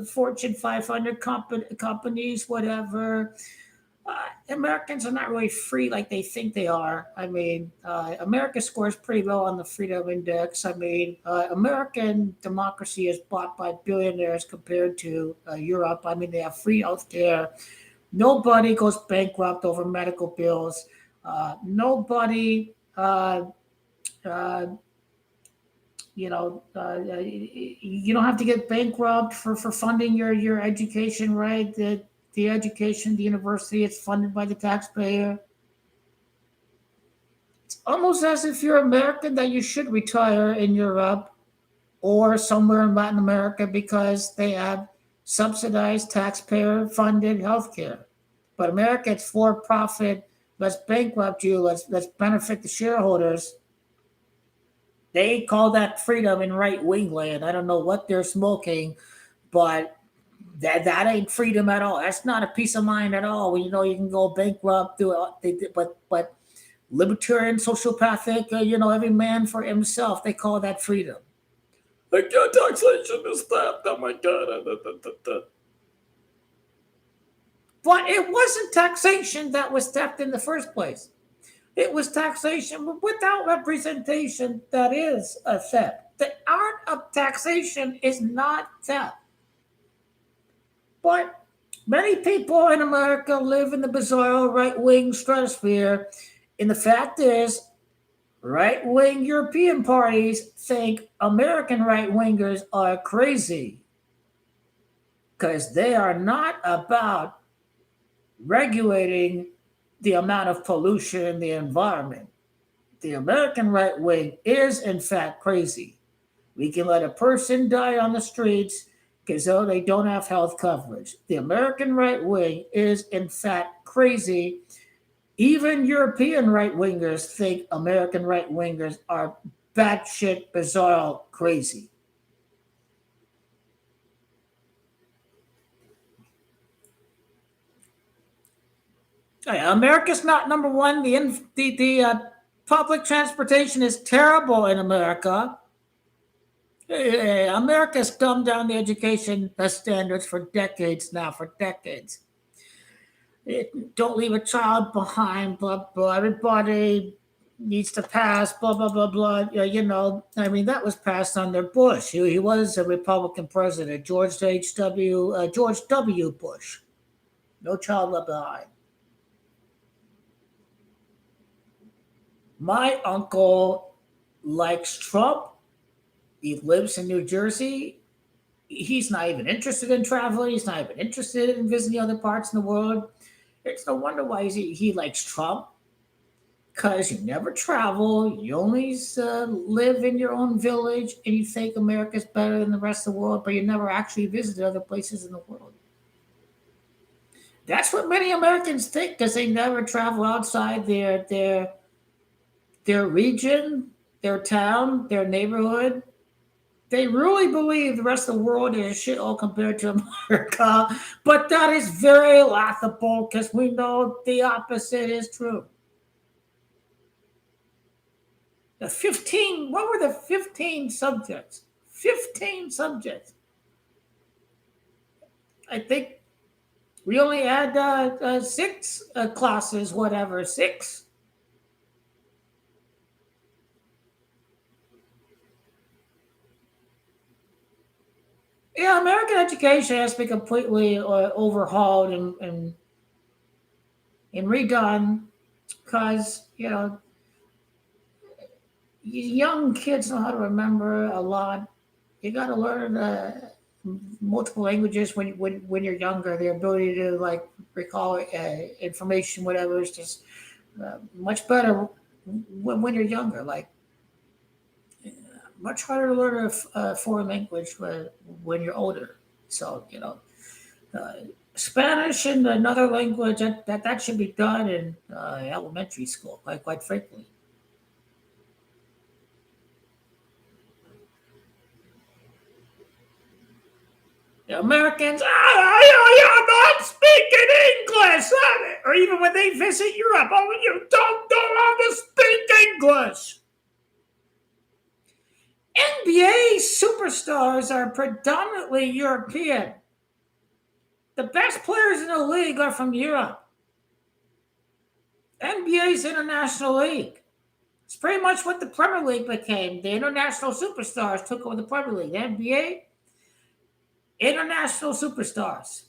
Fortune 500 companies, whatever. Americans are not really free like they think they are. I mean, America scores pretty low on the freedom index. I mean, American democracy is bought by billionaires compared to Europe. I mean, they have free healthcare. Nobody goes bankrupt over medical bills. Nobody, you don't have to get bankrupt for funding your education, right? The education, the university, it's funded by the taxpayer. It's almost as if you're American that you should retire in Europe or somewhere in Latin America because they have subsidized taxpayer funded healthcare. But America, it's for profit. Let's bankrupt you. Let's benefit the shareholders. They call that freedom in right wing land. I don't know what they're smoking, but that ain't freedom at all. That's not a peace of mind at all. When you know you can go bankrupt, but libertarian, sociopathic, every man for himself. They call that freedom. Like taxation is theft. Oh my god. But it wasn't taxation that was theft in the first place. It was taxation without representation that is a theft. The art of taxation is not theft. But many people in America live in the bizarre right-wing stratosphere. And the fact is, right-wing European parties think American right-wingers are crazy because they are not about regulating the amount of pollution in the environment. The American right wing is, in fact, crazy. We can let a person die on the streets because they don't have health coverage. The American right wing is, in fact, crazy. Even European right wingers think American right wingers are batshit, bizarre, crazy. America's not number one. The public transportation is terrible in America. America's dumbed down the education standards for decades now. For decades, don't leave a child behind. Blah blah. Everybody, needs to pass, blah blah blah blah. I mean, that was passed under Bush. He was a Republican president, George W. Bush. No child left behind. My uncle likes Trump. He lives in New Jersey. He's not even interested in traveling. He's not even interested in visiting other parts in the world. It's no wonder why he likes Trump, because you never travel. You only live in your own village, and you think America's better than the rest of the world, but you never actually visited other places in the world. That's what many Americans think, because they never travel outside their region, their town, their neighborhood. They really believe the rest of the world is shithole compared to America, but that is very laughable because we know the opposite is true. What were the 15 subjects? 15 subjects. I think we only had six classes, whatever, six. Yeah, American education has to be completely overhauled and redone because, young kids know how to remember a lot. You got to learn multiple languages when you're younger. The ability to like recall information, whatever, is just much better when you're younger. Like much harder to learn a foreign language when you're older. So uh, Spanish and another language that should be done in elementary school. Quite frankly. The Americans, you're not speaking English, or even when they visit Europe, you don't know how to speak English. NBA superstars are predominantly European. The best players in the league are from Europe. NBA's International League. It's pretty much what the Premier League became. The international superstars took over the Premier League. The NBA, international superstars.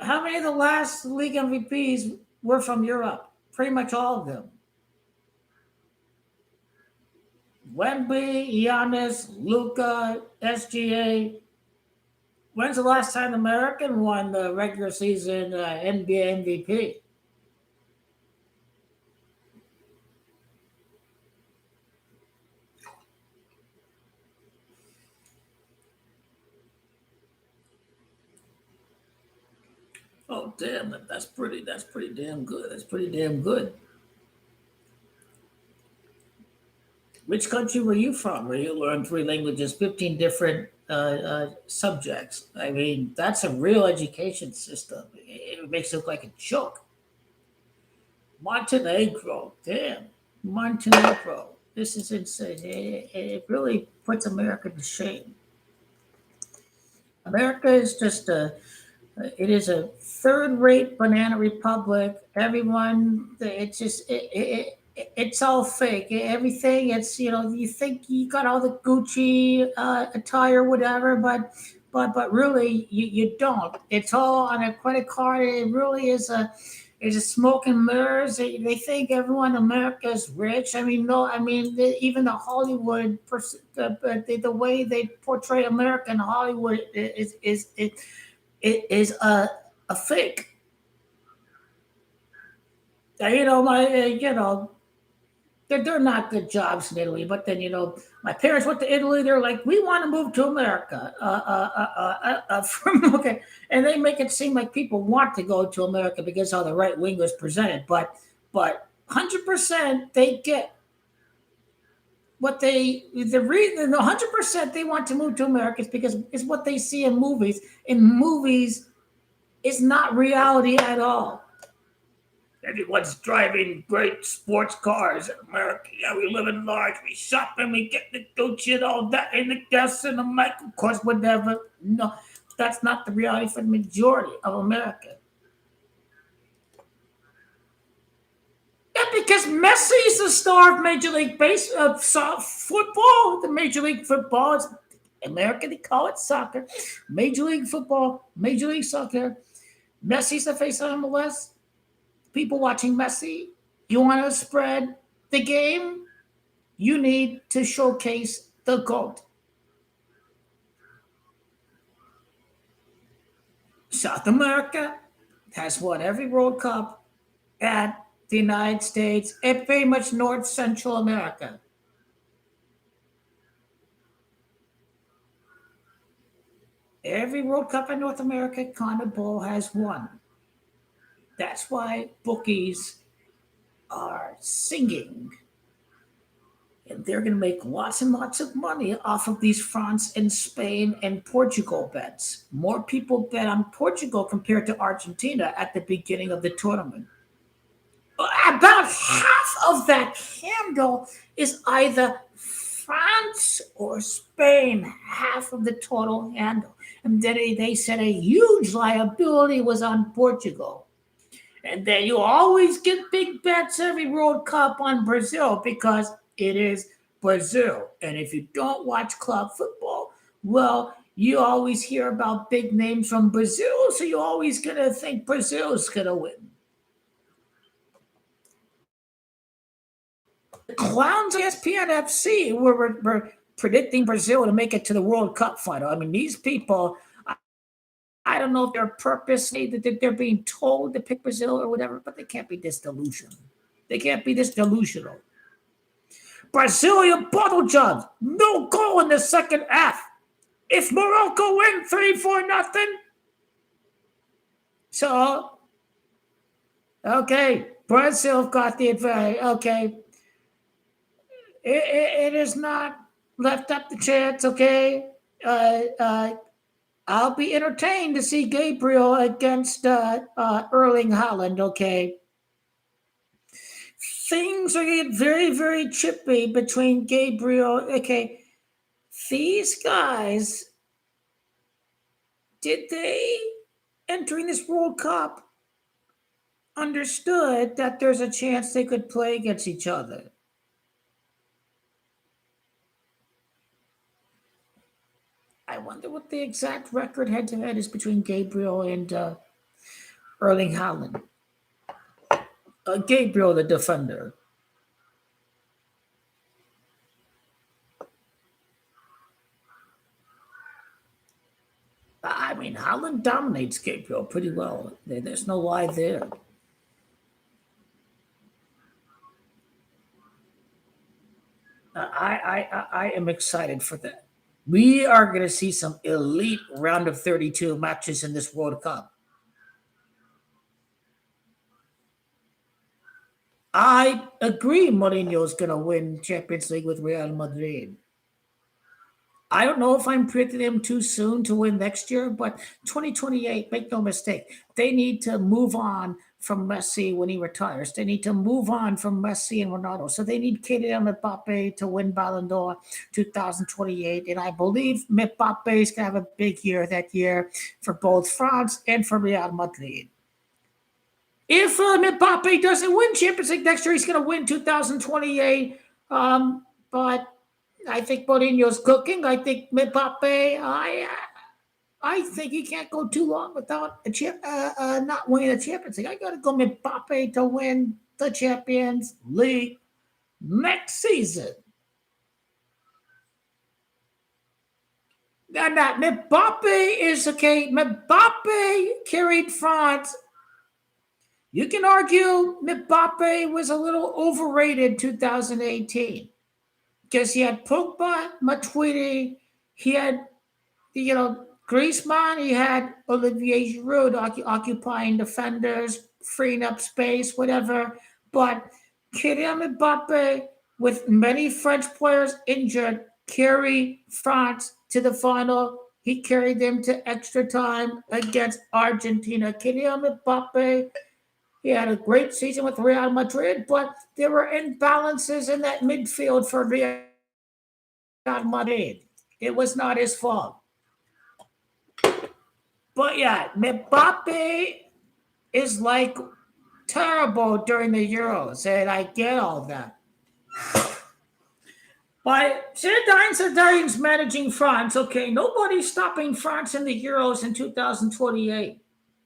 How many of the last league MVPs were from Europe? Pretty much all of them. Wemby, Giannis, Luca, SGA. When's the last time an American won the regular season NBA MVP? Oh damn! That's pretty damn good. That's pretty damn good. Which country were you from? Where you learned three languages, 15 different subjects? I mean, that's a real education system. It makes it look like a joke. Montenegro, damn, Montenegro. This is insane. It really puts America to shame. America is just it is a third-rate banana republic. Everyone, it's just it's all fake. Everything, it's you think you got all the Gucci attire, whatever, but really you don't. It's all on a credit card. It really is a smoke and mirrors. They think everyone in America is rich. I mean, no. I mean, even the Hollywood, the way they portray America in Hollywood is a fake. My they're not good jobs in Italy. But then my parents went to Italy. They're like, we want to move to America. From okay, and they make it seem like people want to go to America because how the right wing was presented. But 100% they get what the reason 100% they want to move to America is because it's what they see in movies. In movies, it's not reality at all. Everyone's driving great sports cars in America. Yeah, we live in large. We shop and we get the Gucci and all that, and the gas and the mic, of course, whatever. No, that's not the reality for the majority of America. Yeah, because Messi is the star of Major League Football. The Major League Football is America. They call it soccer. Major League Football, Major League Soccer. Messi's the face of MLS. People watching Messi. You want to spread the game? You need to showcase the GOAT. South America has won every World Cup at the United States and very much North Central America. Every World Cup in North America, CONMEBOL has won. That's why bookies are singing. And they're going to make lots and lots of money off of these France and Spain and Portugal bets. More people bet on Portugal compared to Argentina at the beginning of the tournament. About half of that handle is either France or Spain, half of the total handle. And then they said a huge liability was on Portugal. And then you always get big bets every World Cup on Brazil because it is Brazil. And if you don't watch club football, well, you always hear about big names from Brazil, so you're always going to think Brazil's going to win. The clowns at ESPN FC were predicting Brazil to make it to the World Cup final. I mean, these people, I don't know if they're purposely that they're being told to pick Brazil or whatever, but they can't be this delusional. They can't be this delusional. Brazilian bottle jugs, no goal in the second half. If Morocco win 3-4-0, so okay, Brazil got the advantage. Okay, it is not left up to chance. Okay, I'll be entertained to see Gabriel against Erling Haaland. Okay. Things are getting very, very chippy between Gabriel. Okay. These guys, did they, entering this World Cup, understood that there's a chance they could play against each other? I wonder what the exact record head-to-head is between Gabriel and Erling Haaland. Gabriel, the defender. I mean, Haaland dominates Gabriel pretty well. There's no lie there. I am excited for that. We are going to see some elite round of 32 matches in this World Cup. I agree Mourinho is going to win Champions League with Real Madrid. I don't know if I'm predicting him too soon to win next year, but 2028, make no mistake, they need to move on from Messi when he retires. They need to move on from Messi and Ronaldo. So they need Kylian Mbappe to win Ballon d'Or 2028. And I believe Mbappe is going to have a big year that year for both France and for Real Madrid. If Mbappe doesn't win Champions League next year, he's going to win 2028. But I think Mourinho's cooking. I think Mbappe, I think he can't go too long without not winning the Champions League. I got to go Mbappe to win the Champions League next season. Now, Mbappe is okay. Mbappe carried France. You can argue Mbappe was a little overrated 2018 because he had Pogba, Matuidi, he had, Griezmann, he had Olivier Giroud occupying defenders, freeing up space, whatever. But Kylian Mbappe, with many French players injured, carried France to the final. He carried them to extra time against Argentina. Kylian Mbappe, he had a great season with Real Madrid, but there were imbalances in that midfield for Real Madrid. It was not his fault. But yeah, Mbappe is like terrible during the Euros, and I get all that. But Zinedine Zidane's managing France. Okay, nobody's stopping France in the Euros in 2028.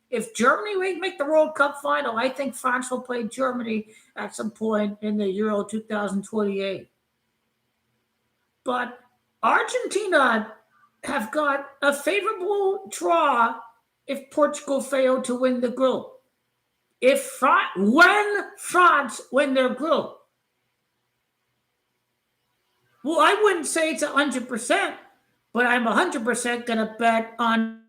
If Germany will make the World Cup final, I think France will play Germany at some point in the Euro 2028. But Argentina have got a favorable draw if Portugal fail to win the group. When France win their group, well, I wouldn't say it's 100%, but I'm 100% going to bet on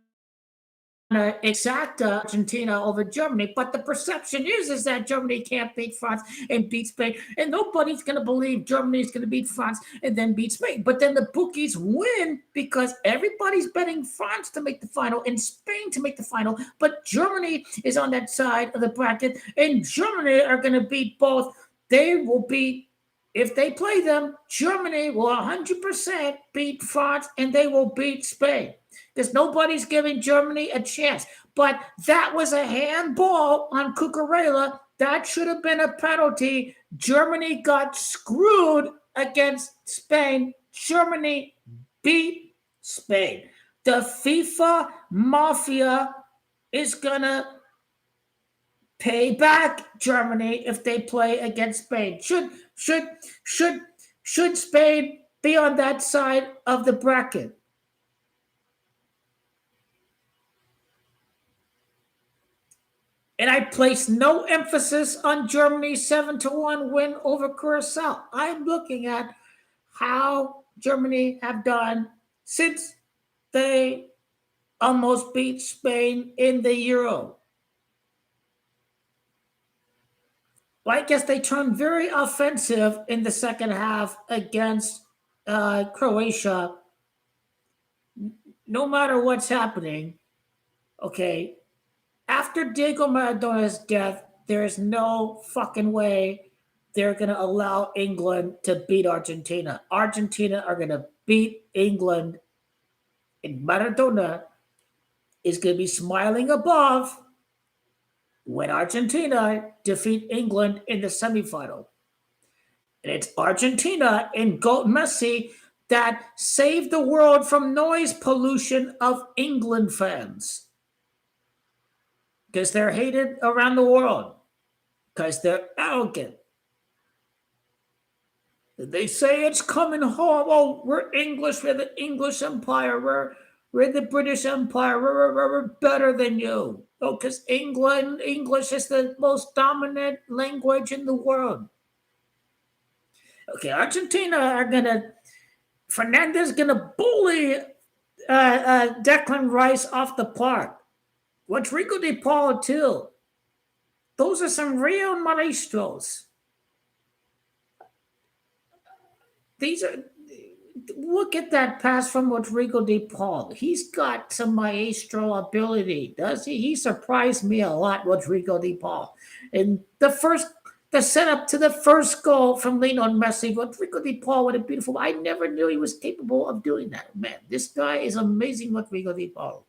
exact Argentina over Germany. But the perception is that Germany can't beat France and beat Spain, and nobody's going to believe Germany is going to beat France and then beat Spain. But then the bookies win because everybody's betting France to make the final and Spain to make the final. But Germany is on that side of the bracket, and Germany are going to beat both. They will beat. If they play them, Germany will 100% beat France and they will beat Spain because nobody's giving Germany a chance. But that was a handball on Cucurella. That should have been a penalty. Germany got screwed against Spain. Germany beat Spain. The FIFA mafia is going to pay back Germany if they play against Spain. Should Spain be on that side of the bracket? And I place no emphasis on Germany's 7-1 win over Curacao. I'm looking at how Germany have done since they almost beat Spain in the Euro. Well, I guess they turned very offensive in the second half against Croatia. No matter what's happening, okay, after Diego Maradona's death, there is no fucking way they're going to allow England to beat Argentina. Argentina are going to beat England, and Maradona is going to be smiling above when Argentina defeat England in the semifinal. And it's Argentina and GOAT Messi that saved the world from noise pollution of England fans. Because they're hated around the world. Because they're arrogant. They say it's coming home. Oh, we're English. We're the English Empire. We're the British Empire. We're better than you. Oh, because English is the most dominant language in the world. Okay, Argentina are gonna. Fernandez gonna bully Declan Rice off the park. Rodrigo de Paul too. Those are some real maestros. These are. Look at that pass from Rodrigo de Paul. He's got some maestro ability, does he? He surprised me a lot, Rodrigo de Paul. And the setup to the first goal from Lionel Messi, Rodrigo de Paul, what a beautiful. I never knew he was capable of doing that. Man, this guy is amazing, Rodrigo de Paul.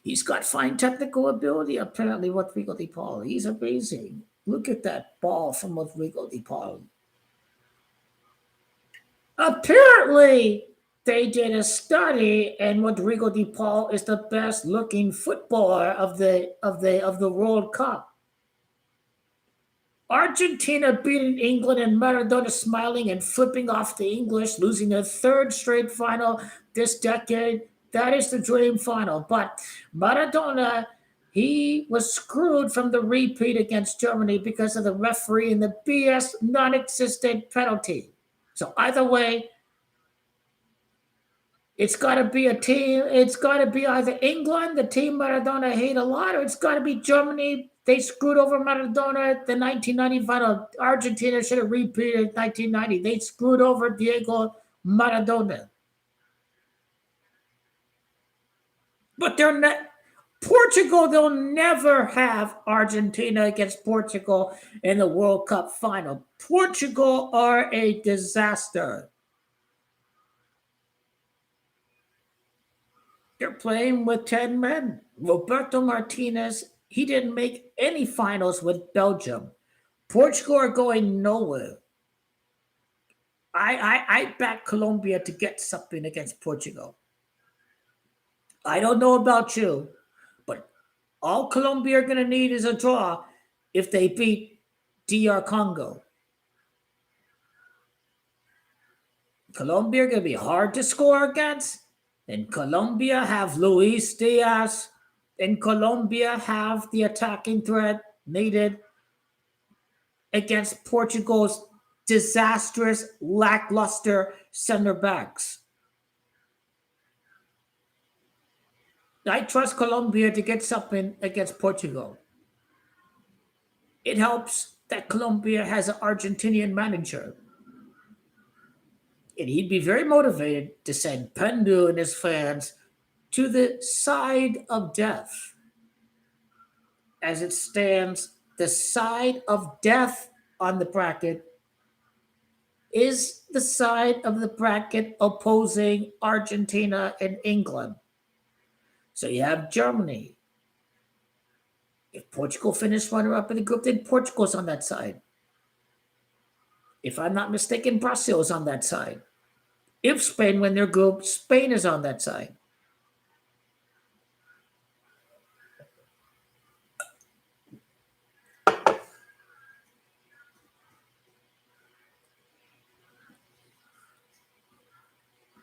He's got fine technical ability, apparently, Rodrigo de Paul. He's amazing. Look at that ball from Rodrigo de Paul. Apparently, they did a study, and Rodrigo de Paul is the best looking footballer of the World Cup. Argentina beating England and Maradona smiling and flipping off the English, losing their third straight final this decade. That is the dream final. But Maradona, he was screwed from the repeat against Germany because of the referee and the BS non-existent penalty. So either way, it's got to be a team. It's got to be either England, the team Maradona hate a lot, or it's got to be Germany. They screwed over Maradona at the 1990 final. Argentina should have repeated 1990. They screwed over Diego Maradona. But they're not. Portugal, they'll never have Argentina against Portugal in the World Cup final. Portugal are a disaster. They're playing with 10 men. Roberto Martinez He didn't make any finals with Belgium. Portugal are going nowhere. I back Colombia to get something against Portugal. I don't know about you, but all Colombia are going to need is a draw if they beat DR Congo. Colombia are going to be hard to score against. And Colombia have Luis Diaz. And Colombia have the attacking threat needed against Portugal's disastrous, lackluster center backs. I trust Colombia to get something against Portugal. It helps that Colombia has an Argentinian manager. And he'd be very motivated to send Pendu and his fans to the side of death. As it stands, the side of death on the bracket is the side of the bracket opposing Argentina and England. So you have Germany. If Portugal finished runner up in the group, then Portugal's on that side. If I'm not mistaken, Brazil's on that side. If Spain win their group, Spain is on that side.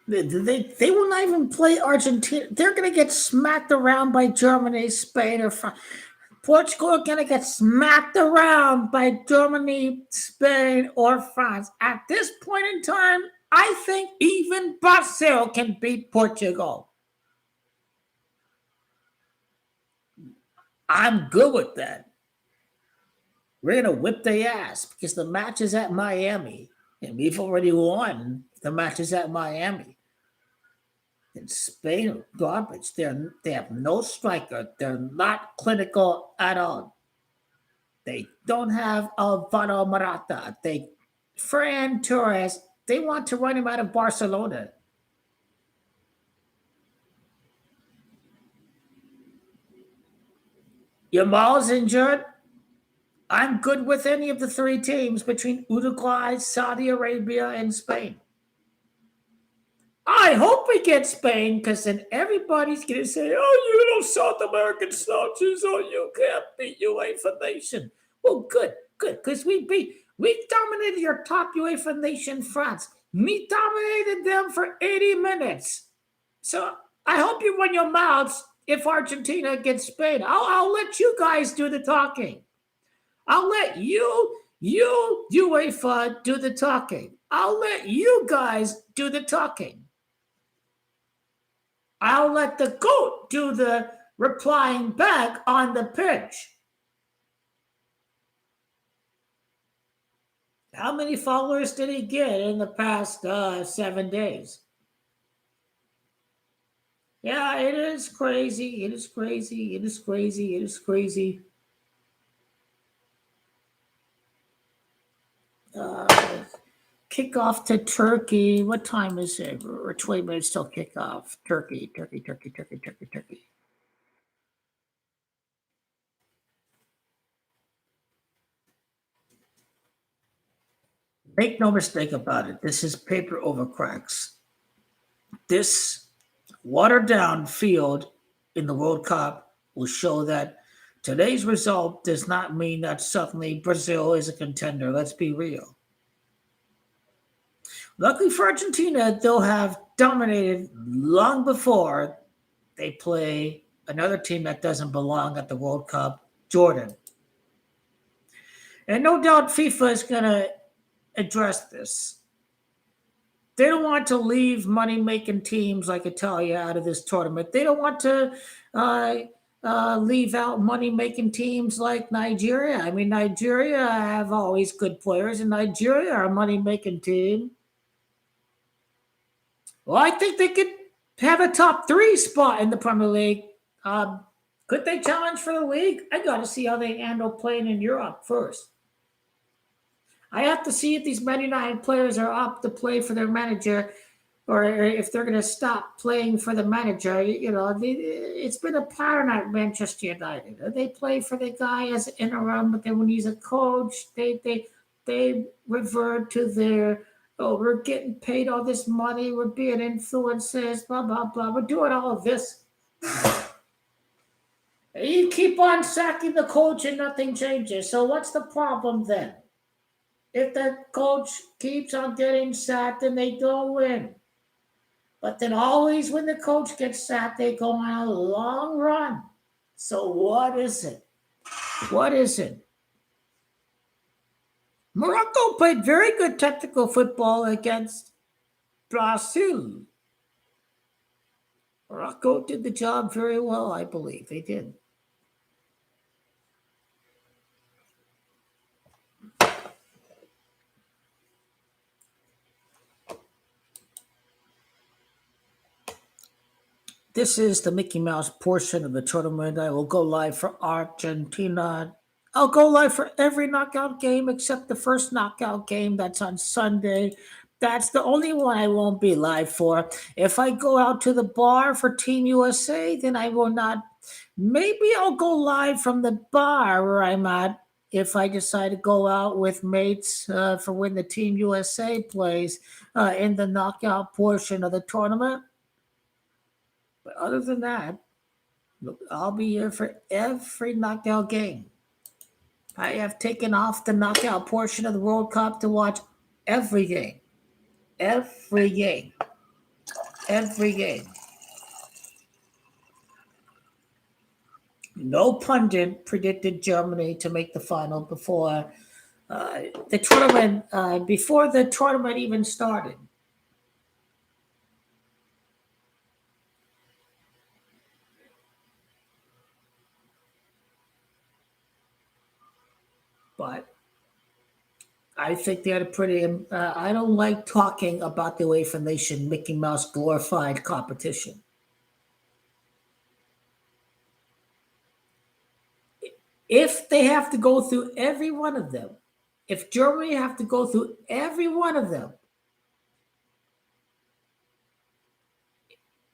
They will not even play Argentina. They're going to get smacked around by Germany, Spain, or France. Portugal are going to get smacked around by Germany, Spain, or France. At this point in time, I think even Brazil can beat Portugal. I'm good with that. We're going to whip their ass because the match is at Miami. And we've already won the matches at Miami. In Spain are garbage. They have no striker. They're not clinical at all. They don't have Alvaro Morata. Fran Torres, they want to run him out of Barcelona. Yamal's injured. I'm good with any of the three teams between Uruguay, Saudi Arabia, and Spain. I hope we get Spain because then everybody's going to say, oh, you know, South American slouches, oh, you can't beat UEFA nation. Well, good, because we dominated your top UEFA nation, France. We dominated them for 80 minutes. So I hope you run your mouths if Argentina gets Spain. I'll let you guys do the talking. I'll let you UEFA do the talking. I'll let you guys do the talking. I'll let the GOAT do the replying back on the pitch. How many followers did he get in the past 7 days? Yeah, it is crazy. It is crazy. It is crazy. It is crazy. Kickoff to Turkey. What time is it? We're 20 minutes till kickoff. Turkey. Make no mistake about it. This is paper over cracks. This watered down field in the World Cup will show that today's result does not mean that suddenly Brazil is a contender. Let's be real. Luckily for Argentina, they'll have dominated long before they play another team that doesn't belong at the World Cup, Jordan. And no doubt FIFA is going to address this. They don't want to leave money-making teams like Italia out of this tournament. They don't want to leave out money-making teams like Nigeria. I mean, Nigeria have always good players, and Nigeria are a money-making team. Well, I think they could have a top 3 spot in the Premier League. Could they challenge for the league? I got to see how they handle playing in Europe first. I have to see if these Man United players are up to play for their manager or if they're going to stop playing for the manager. It's been a pattern at Manchester United. They play for the guy as an interim, but then when he's a coach, they revert to their, oh, we're getting paid all this money, we're being influencers, blah blah blah. We're doing all of this. You keep on sacking the coach and nothing changes. So what's the problem then? If the coach keeps on getting sacked and they don't win. But then always when the coach gets sacked, they go on a long run. So what is it? What is it? Morocco played very good technical football against Brazil. Morocco did the job very well, I believe. They did. This is the Mickey Mouse portion of the tournament. I will go live for Argentina. I'll go live for every knockout game except the first knockout game. That's on Sunday. That's the only one I won't be live for. If I go out to the bar for Team USA, then I will not. Maybe I'll go live from the bar where I'm at if I decide to go out with mates for when the Team USA plays in the knockout portion of the tournament. But other than that, look, I'll be here for every knockout game. I have taken off the knockout portion of the World Cup to watch every game. Every game. Every game. No pundit predicted Germany to make the final before the tournament, before the tournament even started. But I think they had a pretty. I don't like talking about the UEFA Nation Mickey Mouse glorified competition. If they have to go through every one of them, if Germany have to go through every one of them,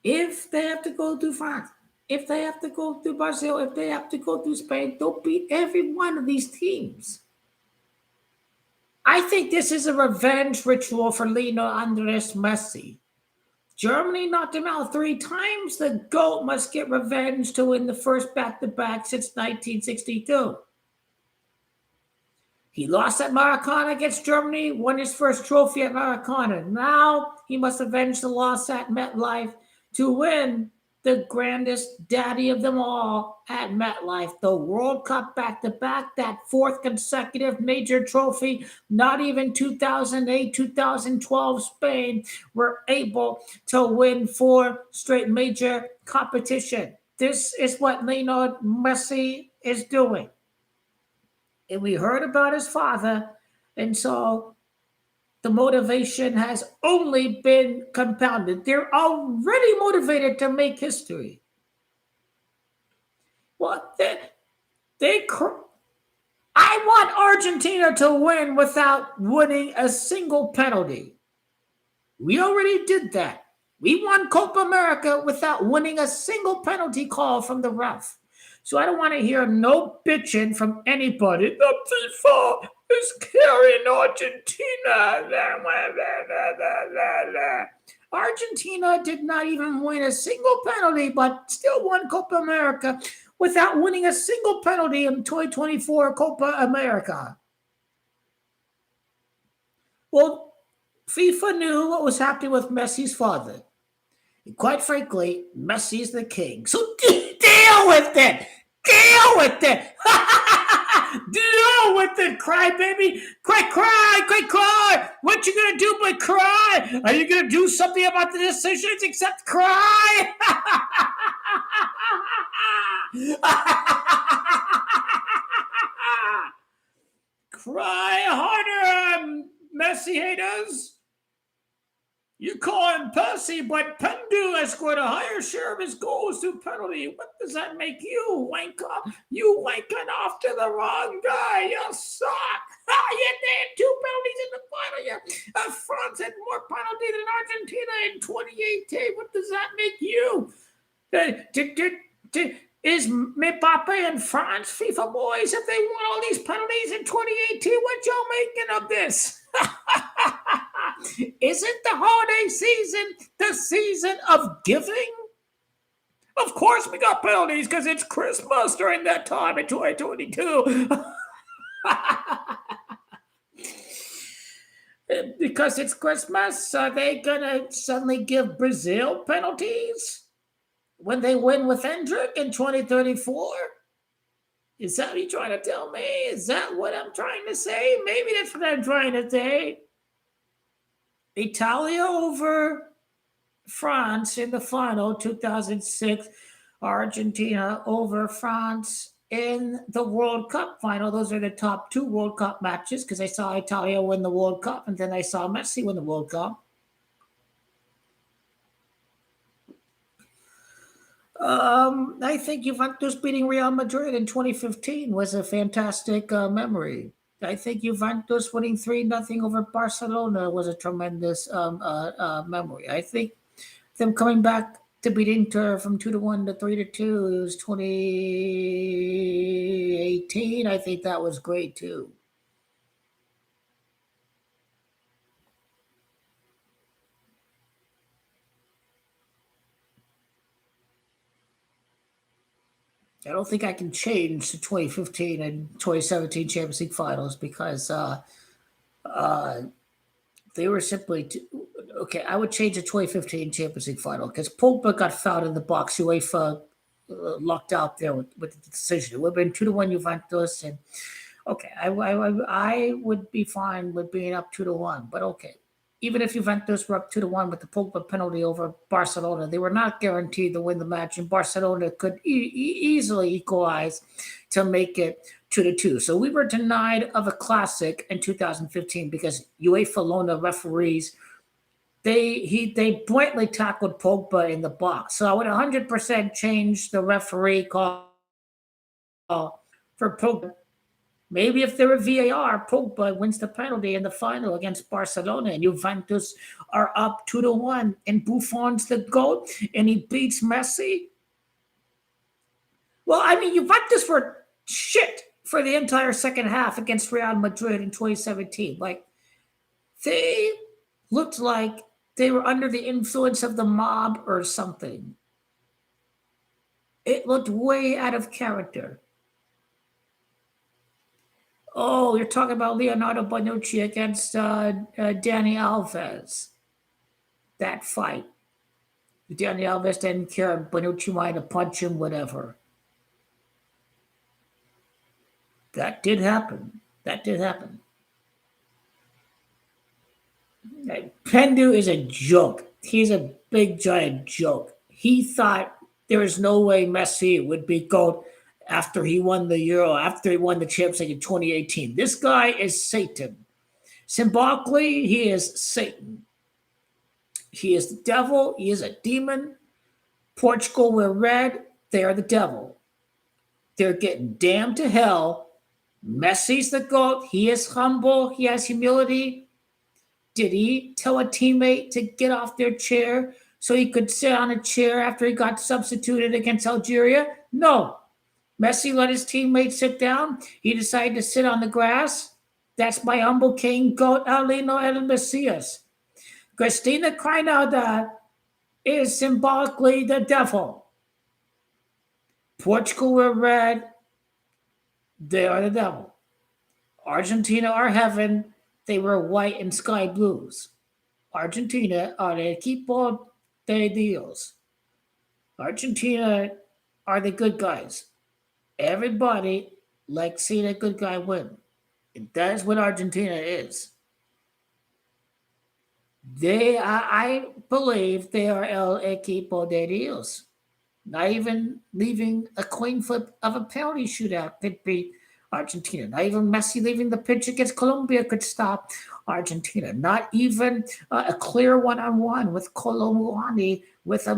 if they have to go through France, if they have to go through Brazil, if they have to go through Spain, they'll beat every one of these teams. I think this is a revenge ritual for Lionel Andres Messi. Germany knocked him out 3 times. The GOAT must get revenge to win the first back-to-back since 1962. He lost at Maracana against Germany, won his first trophy at Maracana. Now he must avenge the loss at MetLife to win the grandest daddy of them all at MetLife, the World Cup back-to-back, that 4th consecutive major trophy. Not even 2008, 2012 Spain were able to win 4 straight major competition. This is what Lionel Messi is doing. And we heard about his father, and so the motivation has only been compounded. They're already motivated to make history. Well, I want Argentina to win without winning a single penalty. We already did that. We won Copa America without winning a single penalty call from the ref. So I don't want to hear no bitching from anybody. The FIFA is carrying Argentina. Argentina did not even win a single penalty, but still won Copa America without winning a single penalty in 2024 Copa America. Well, FIFA knew what was happening with Messi's father. And quite frankly, Messi's the king. So deal with it. Deal with it. Deal with it, cry baby. Cry, cry, cry, cry. What you gonna do but cry? Are you gonna do something about the decisions except cry? Cry harder, Messi haters. You call him Percy, but Pendu has scored a higher share of his goals through penalty. What does that make you, wanker? You wanking off to the wrong guy. You suck. You had two penalties in the final. France had more penalties than Argentina in 2018. What does that make you? Is Mbappe and France FIFA boys, if they won all these penalties in 2018, what y'all making of this? Isn't the holiday season the season of giving? Of course we got penalties because it's Christmas during that time in 2022. Because it's Christmas, are they gonna suddenly give Brazil penalties when they win with Hendrick in 2034? Is that what you're trying to tell me? Is that what I'm trying to say? Maybe that's what I'm trying to say. Italia over France in the final, 2006. Argentina over France in the World Cup final. Those are the top two World Cup matches because I saw Italia win the World Cup and then I saw Messi win the World Cup. I think Juventus beating Real Madrid in 2015 was a fantastic memory. I think Juventus winning 3-0 over Barcelona was a tremendous memory. I think them coming back to beat Inter from 2-1 to 3-2. It was 2018. I think that was great too. I don't think I can change the 2015 and 2017 Champions League finals because they were simply okay. I would change the 2015 Champions League final because Pogba got fouled in the box. UEFA lucked out there with the decision. It would have been 2-1 Juventus, and okay, I would be fine with being up 2-1. But okay, even if Juventus were up 2-1 with the Pogba penalty over Barcelona, they were not guaranteed to win the match, and Barcelona could easily equalize to make it 2-2. So we were denied of a classic in 2015 because UEFA Lona referees they blatantly tackled Pogba in the box. So I would 100% change the referee call for Pogba. Maybe if there were VAR, Pogba wins the penalty in the final against Barcelona, and Juventus are up 2-1, and Buffon's the GOAT, and he beats Messi. Well, I mean, Juventus were shit for the entire second half against Real Madrid in 2017. Like, they looked like they were under the influence of the mob or something. It looked way out of character. Oh, you're talking about Leonardo Bonucci against Danny Alves. That fight. Danny Alves didn't care. Bonucci wanted to punch him, whatever. That did happen. Pendu is a joke. He's a big, giant joke. He thought there was no way Messi would be GOAT after he won the Euro, after he won the Champions League in 2018. This guy is Satan. Symbolically, he is Satan. He is the devil. He is a demon. Portugal wear red. They are the devil. They're getting damned to hell. Messi's the GOAT. He is humble. He has humility. Did he tell a teammate to get off their chair so he could sit on a chair after he got substituted against Algeria? No. Messi let his teammates sit down. He decided to sit on the grass. That's my humble king, GOAT Alino El Messias. Cristina Crinalda is symbolically the devil. Portugal were red. They are the devil. Argentina are heaven. They were white and sky blues. Argentina are el equipo de Dios. Argentina are the good guys. Everybody likes seeing a good guy win. And that is what Argentina is. I believe they are el equipo de Dios. Not even leaving a coin flip of a penalty shootout could be Argentina. Not even Messi leaving the pitch against Colombia could stop Argentina. Not even a clear one-on-one with Colomwani with a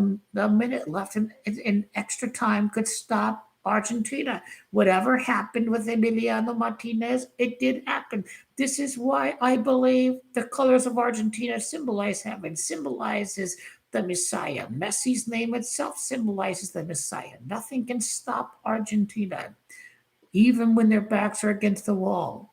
minute left in extra time could stop Argentina. Whatever happened with Emiliano Martinez, it did happen. This is why I believe the colors of Argentina symbolize heaven, symbolizes the Messiah. Messi's name itself symbolizes the Messiah. Nothing can stop Argentina, even when their backs are against the wall.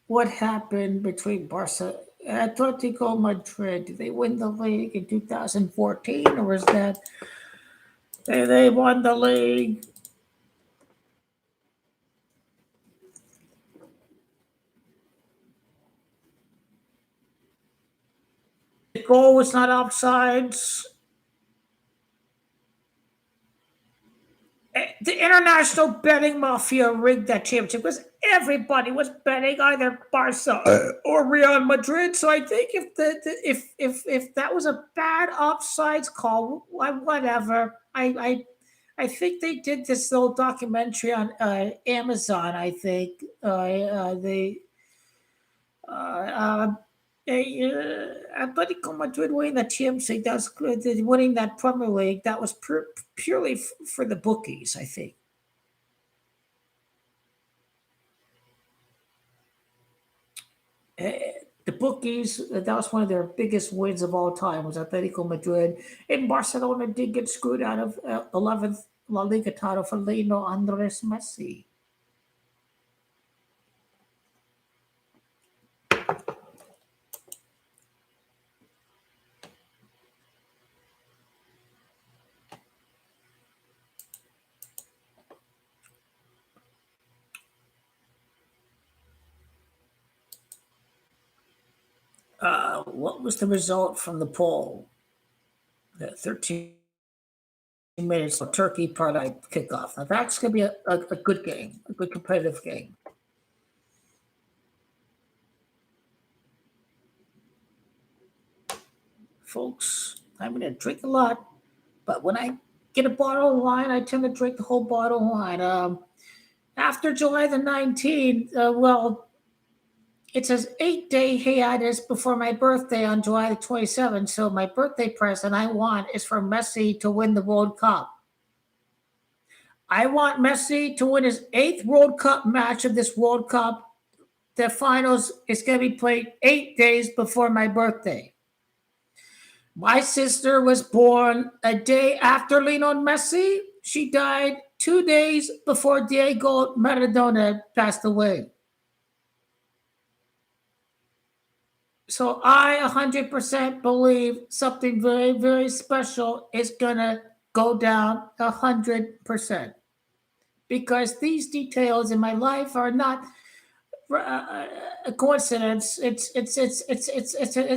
What happened between Barca and Atletico Madrid? Did they win the league in 2014, or was that they won the league? The goal was not offsides. The international betting mafia rigged that championship because everybody was betting either Barca or Real Madrid. So I think if that was a bad offsides call, whatever. I think they did this little documentary on Amazon. I think they uh, Atletico Madrid winning the Champions League, that was winning that Premier League. That was purely for the bookies, I think. The bookies, that was one of their biggest wins of all time, was Atletico Madrid. And Barcelona did get screwed out of 11th La Liga title for Lionel Andres Messi. What was the result from the poll? The 13 minutes of Turkey Paradise kickoff. Now that's going to be a good game, a good competitive game. Folks, I'm going to drink a lot, but when I get a bottle of wine, I tend to drink the whole bottle of wine. After July the 19th, it says 8-day hiatus before my birthday on July the 27th. So my birthday present I want is for Messi to win the World Cup. I want Messi to win his 8th World Cup match of this World Cup. The finals is going to be played 8 days before my birthday. My sister was born a day after Lionel Messi. She died 2 days before Diego Maradona passed away. So I 100% believe something very, very special is going to go down 100%. Because these details in my life are not a coincidence. It's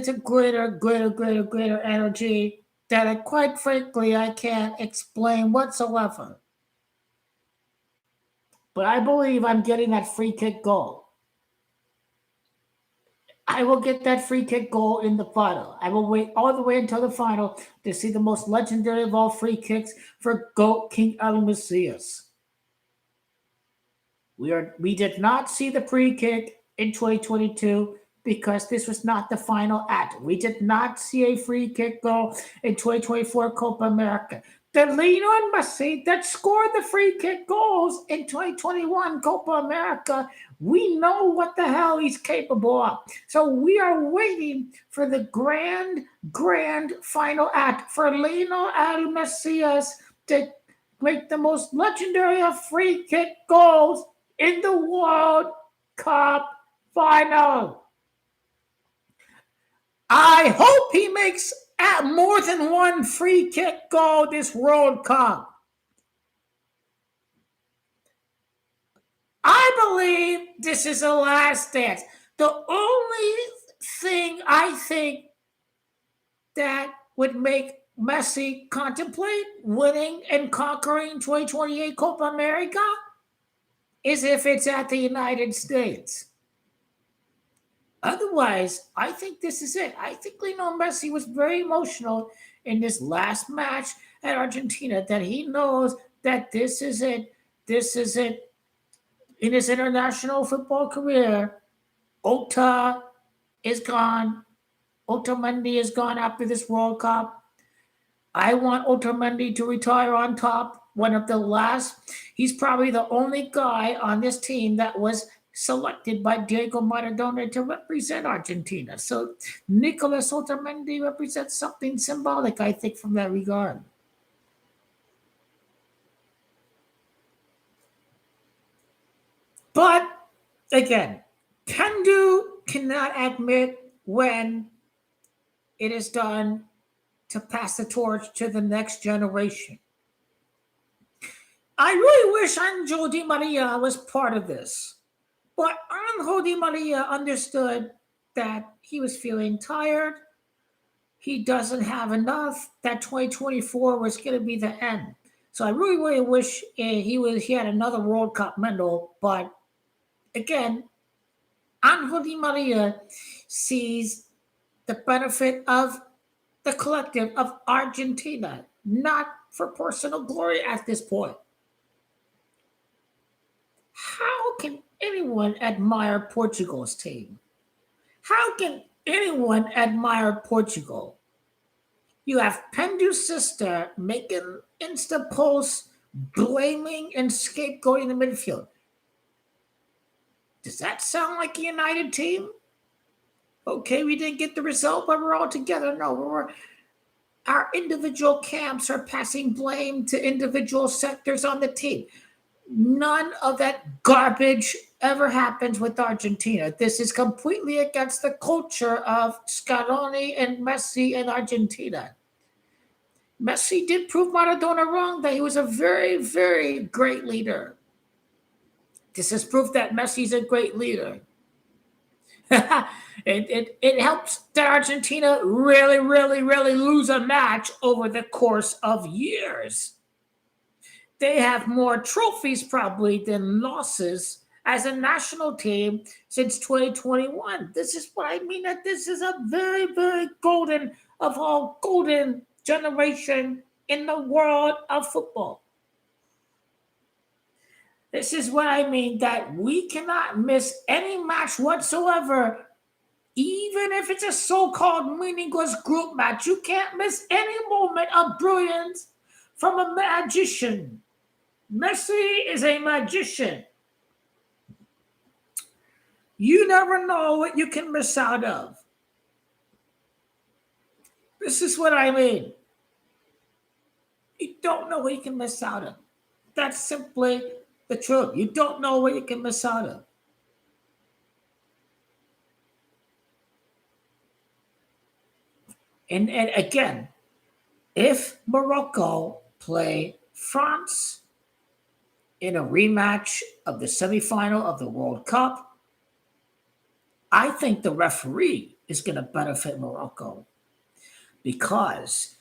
a greater energy that quite frankly I can't explain whatsoever. But I believe I'm getting that free kick goal. I will get that free kick goal in the final. I will wait all the way until the final to see the most legendary of all free kicks for GOAT King Ali Messias. We did not see the free kick in 2022 because this was not the final act. We did not see a free kick goal in 2024 Copa America. The Lionel Messi that scored the free kick goals in 2021 Copa America, we know what the hell he's capable of. So we are waiting for the grand final act for Lionel Messias to make the most legendary of free kick goals in the World Cup final. I hope he makes more than one free kick goal this World Cup. I believe this is a last dance. The only thing I think that would make Messi contemplate winning and conquering 2028 Copa America is if it's at the United States. Otherwise, I think this is it. I think Lionel Messi was very emotional in this last match at Argentina that he knows that this is it. This is it in his international football career. Ota is gone. Otamendi is gone after this World Cup. I want Otamendi to retire on top. One of the last. He's probably the only guy on this team that was selected by Diego Maradona to represent Argentina. So Nicolas Otamendi represents something symbolic, I think, from that regard. But again, Pendu cannot admit when it is done to pass the torch to the next generation. I really wish Angel Di Maria was part of this. But Angel Di Maria understood that he was feeling tired. He doesn't have enough. That 2024 was going to be the end. So I really, really wish he had another World Cup medal. But again, Angel Di Maria sees the benefit of the collective of Argentina, not for personal glory at this point. How can anyone admire Portugal's team? How can anyone admire Portugal? You have Pendu's sister making Insta posts blaming and scapegoating the midfield. Does that sound like a united team? Okay, we didn't get the result, but we're all together. No, our individual camps are passing blame to individual sectors on the team. None of that garbage ever happens with Argentina. This is completely against the culture of Scaloni and Messi in Argentina. Messi did prove Maradona wrong that he was a very, very great leader. This is proof that Messi's a great leader. it helps that Argentina really, really, really lose a match over the course of years. They have more trophies probably than losses as a national team since 2021. This is what I mean, that this is a very, very golden of all golden generation in the world of football. This is what I mean, that we cannot miss any match whatsoever, even if it's a so-called meaningless group match. You can't miss any moment of brilliance from a magician. Messi is a magician. You never know what you can miss out of. This is what I mean. You don't know what you can miss out of. That's simply the truth. You don't know what you can miss out of. And again, if Morocco play France in a rematch of the semifinal of the World Cup, I think the referee is going to benefit Morocco because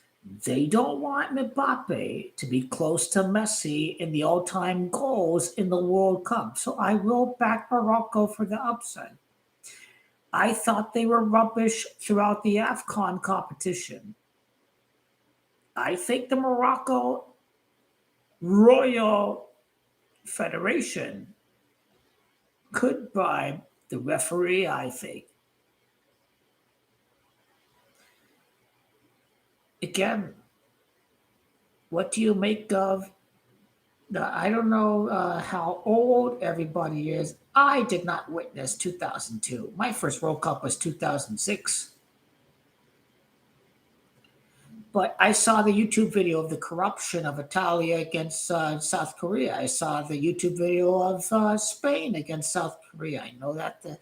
they don't want Mbappe to be close to Messi in the all-time goals in the World Cup. So I will back Morocco for the upset. I thought they were rubbish throughout the AFCON competition. I think the Morocco Royal Federation could bribe the referee, I think. Again, what do you make of I don't know how old everybody is. I did not witness 2002. My first World Cup was 2006. But I saw the YouTube video of the corruption of Italia against South Korea. I saw the YouTube video of Spain against South Korea. I know that the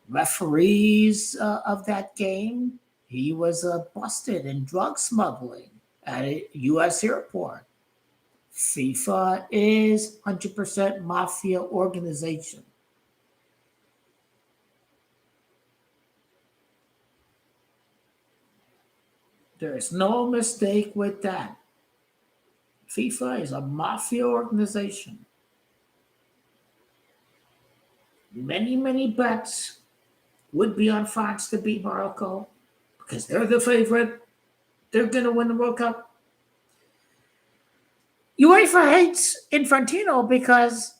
referees of that game, he was busted in drug smuggling at a U.S. airport. FIFA is 100% mafia organization. There is no mistake with that. FIFA is a mafia organization. Many, many bets would be on France to beat Morocco because they're the favorite. They're going to win the World Cup. UEFA hates Infantino because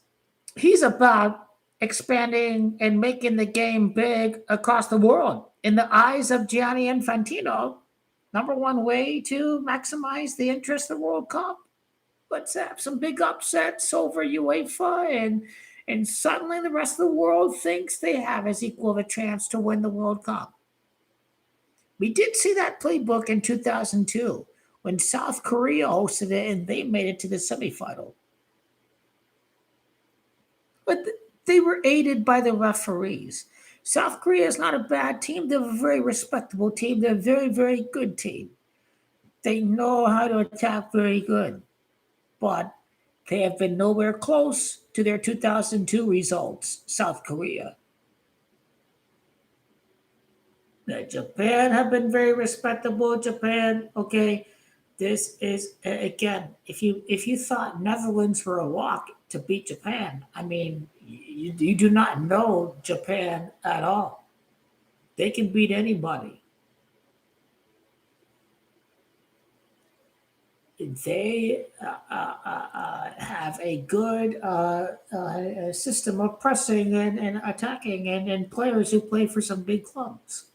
he's about expanding and making the game big across the world. In the eyes of Gianni Infantino, number one way to maximize the interest of the World Cup. Let's have some big upsets over UEFA, and suddenly the rest of the world thinks they have as equal of a chance to win the World Cup. We did see that playbook in 2002 when South Korea hosted it and they made it to the semifinal. But they were aided by the referees. South Korea is not a bad team. They're a very respectable team. They're a very, very good team. They know how to attack very good. But they have been nowhere close to their 2002 results, South Korea. Japan have been very respectable. Japan, okay. This is again, if you thought Netherlands were a walk to beat Japan, I mean, you do not know Japan at all. They can beat anybody. They have a good system of pressing and attacking, and players who play for some big clubs.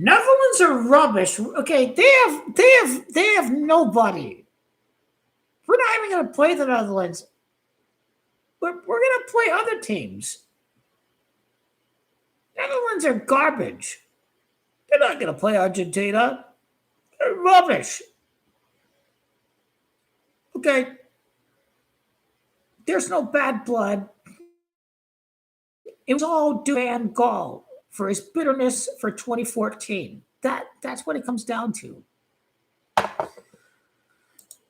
Netherlands are rubbish. Okay, they have nobody. We're not even going to play the Netherlands. We're going to play other teams. Netherlands are garbage. They're not going to play Argentina. They're rubbish. Okay, there's no bad blood. It was all Van Gaal for his bitterness for 2014. That's what it comes down to.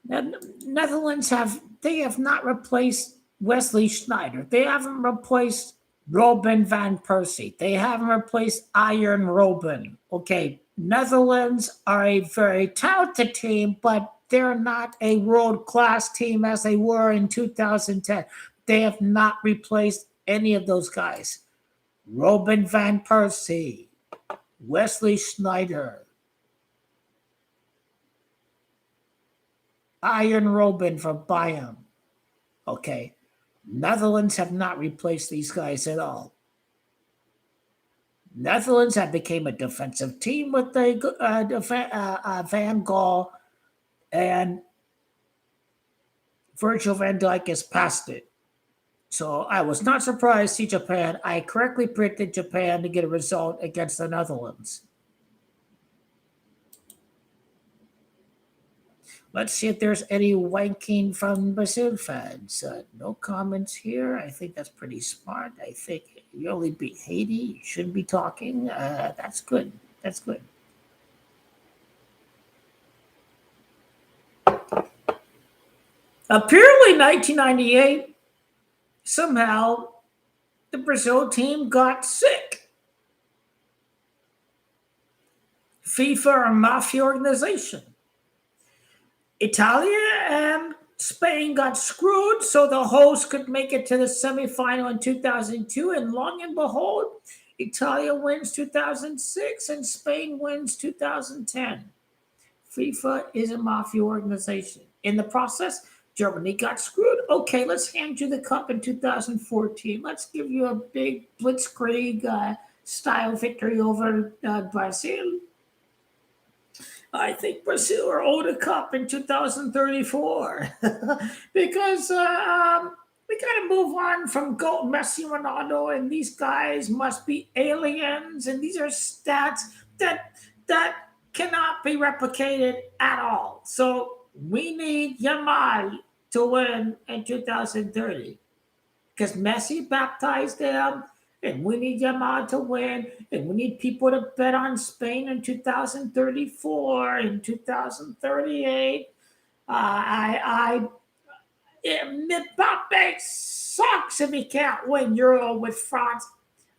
Netherlands have not replaced Wesley Schneider. They haven't replaced Robin van Persie. They haven't replaced Iron Robin. Okay, Netherlands are a very talented team, but they're not a world-class team as they were in 2010. They have not replaced any of those guys. Robin van Persie, Wesley Schneider, Iron Robin from Bayern. Okay, Netherlands have not replaced these guys at all. Netherlands have become a defensive team with Van Gaal, and Virgil van Dijk has passed it. So I was not surprised to see Japan. I correctly predicted Japan to get a result against the Netherlands. Let's see if there's any wanking from Brazil fans. No comments here. I think that's pretty smart. I think you only beat Haiti. You shouldn't be talking. That's good. That's good. Apparently, 1998, somehow the Brazil team got sick. FIFA, a mafia organization. Italia and Spain got screwed, so the host could make it to the semifinal in 2002, and long and behold, Italia wins 2006 and Spain wins 2010. FIFA is a mafia organization. In the process, Germany got screwed. Okay, let's hand you the cup in 2014. Let's give you a big blitzkrieg style victory over Brazil. I think Brazil are owed a cup in 2034 because we got to move on from GOAT Messi, Ronaldo, and these guys must be aliens, and these are stats that cannot be replicated at all. So we need Yamal to win in 2030 because Messi baptized them. And we need Yamal to win, and we need people to bet on Spain in 2034, in 2038. Mbappe sucks if he can't win Euro with France.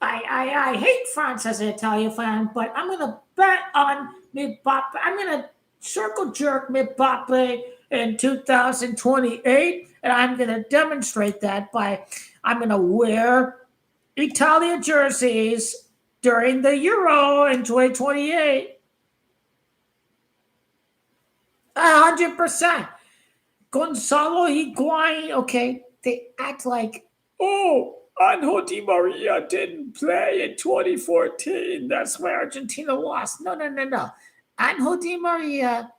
I hate France as an Italian fan, but I'm going to bet on Mbappe. I'm going to circle jerk Mbappe in 2028, and I'm going to demonstrate that by I'm going to wear Italia jerseys during the Euro in 2028. 100%. Gonzalo Higuain, okay, they act like, oh, Angel Di Maria didn't play in 2014. That's why Argentina lost. No, no, no, no. Angel Di Maria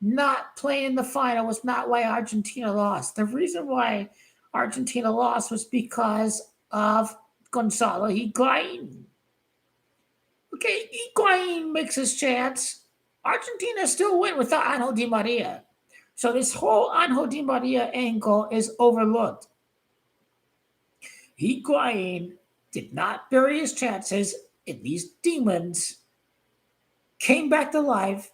not playing the final was not why Argentina lost. The reason why Argentina lost was because of Gonzalo Higuain. Okay, Higuain makes his chance. Argentina still win without Angel Di Maria. So this whole Angel Di Maria angle is overlooked. Higuain did not bury his chances, and these demons came back to life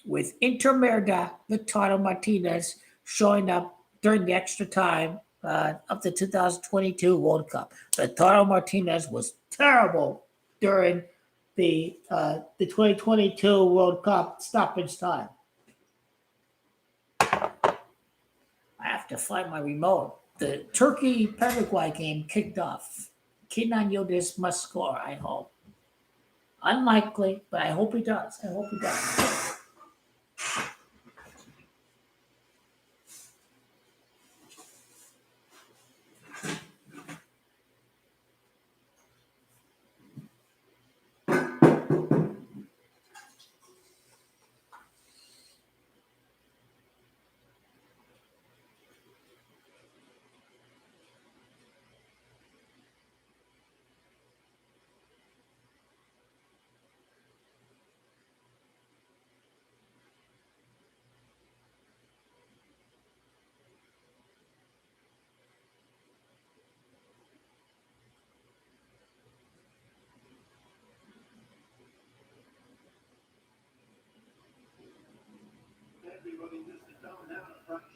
with Inter Merda, Lautaro Martinez showing up during the extra time of the 2022 World Cup. Lautaro Martinez was terrible during the 2022 World Cup stoppage time. I have to find my remote. The Turkey-Paraguay game kicked off. Kenan Yildiz must score, I hope. Unlikely, but I hope he does. I hope he does.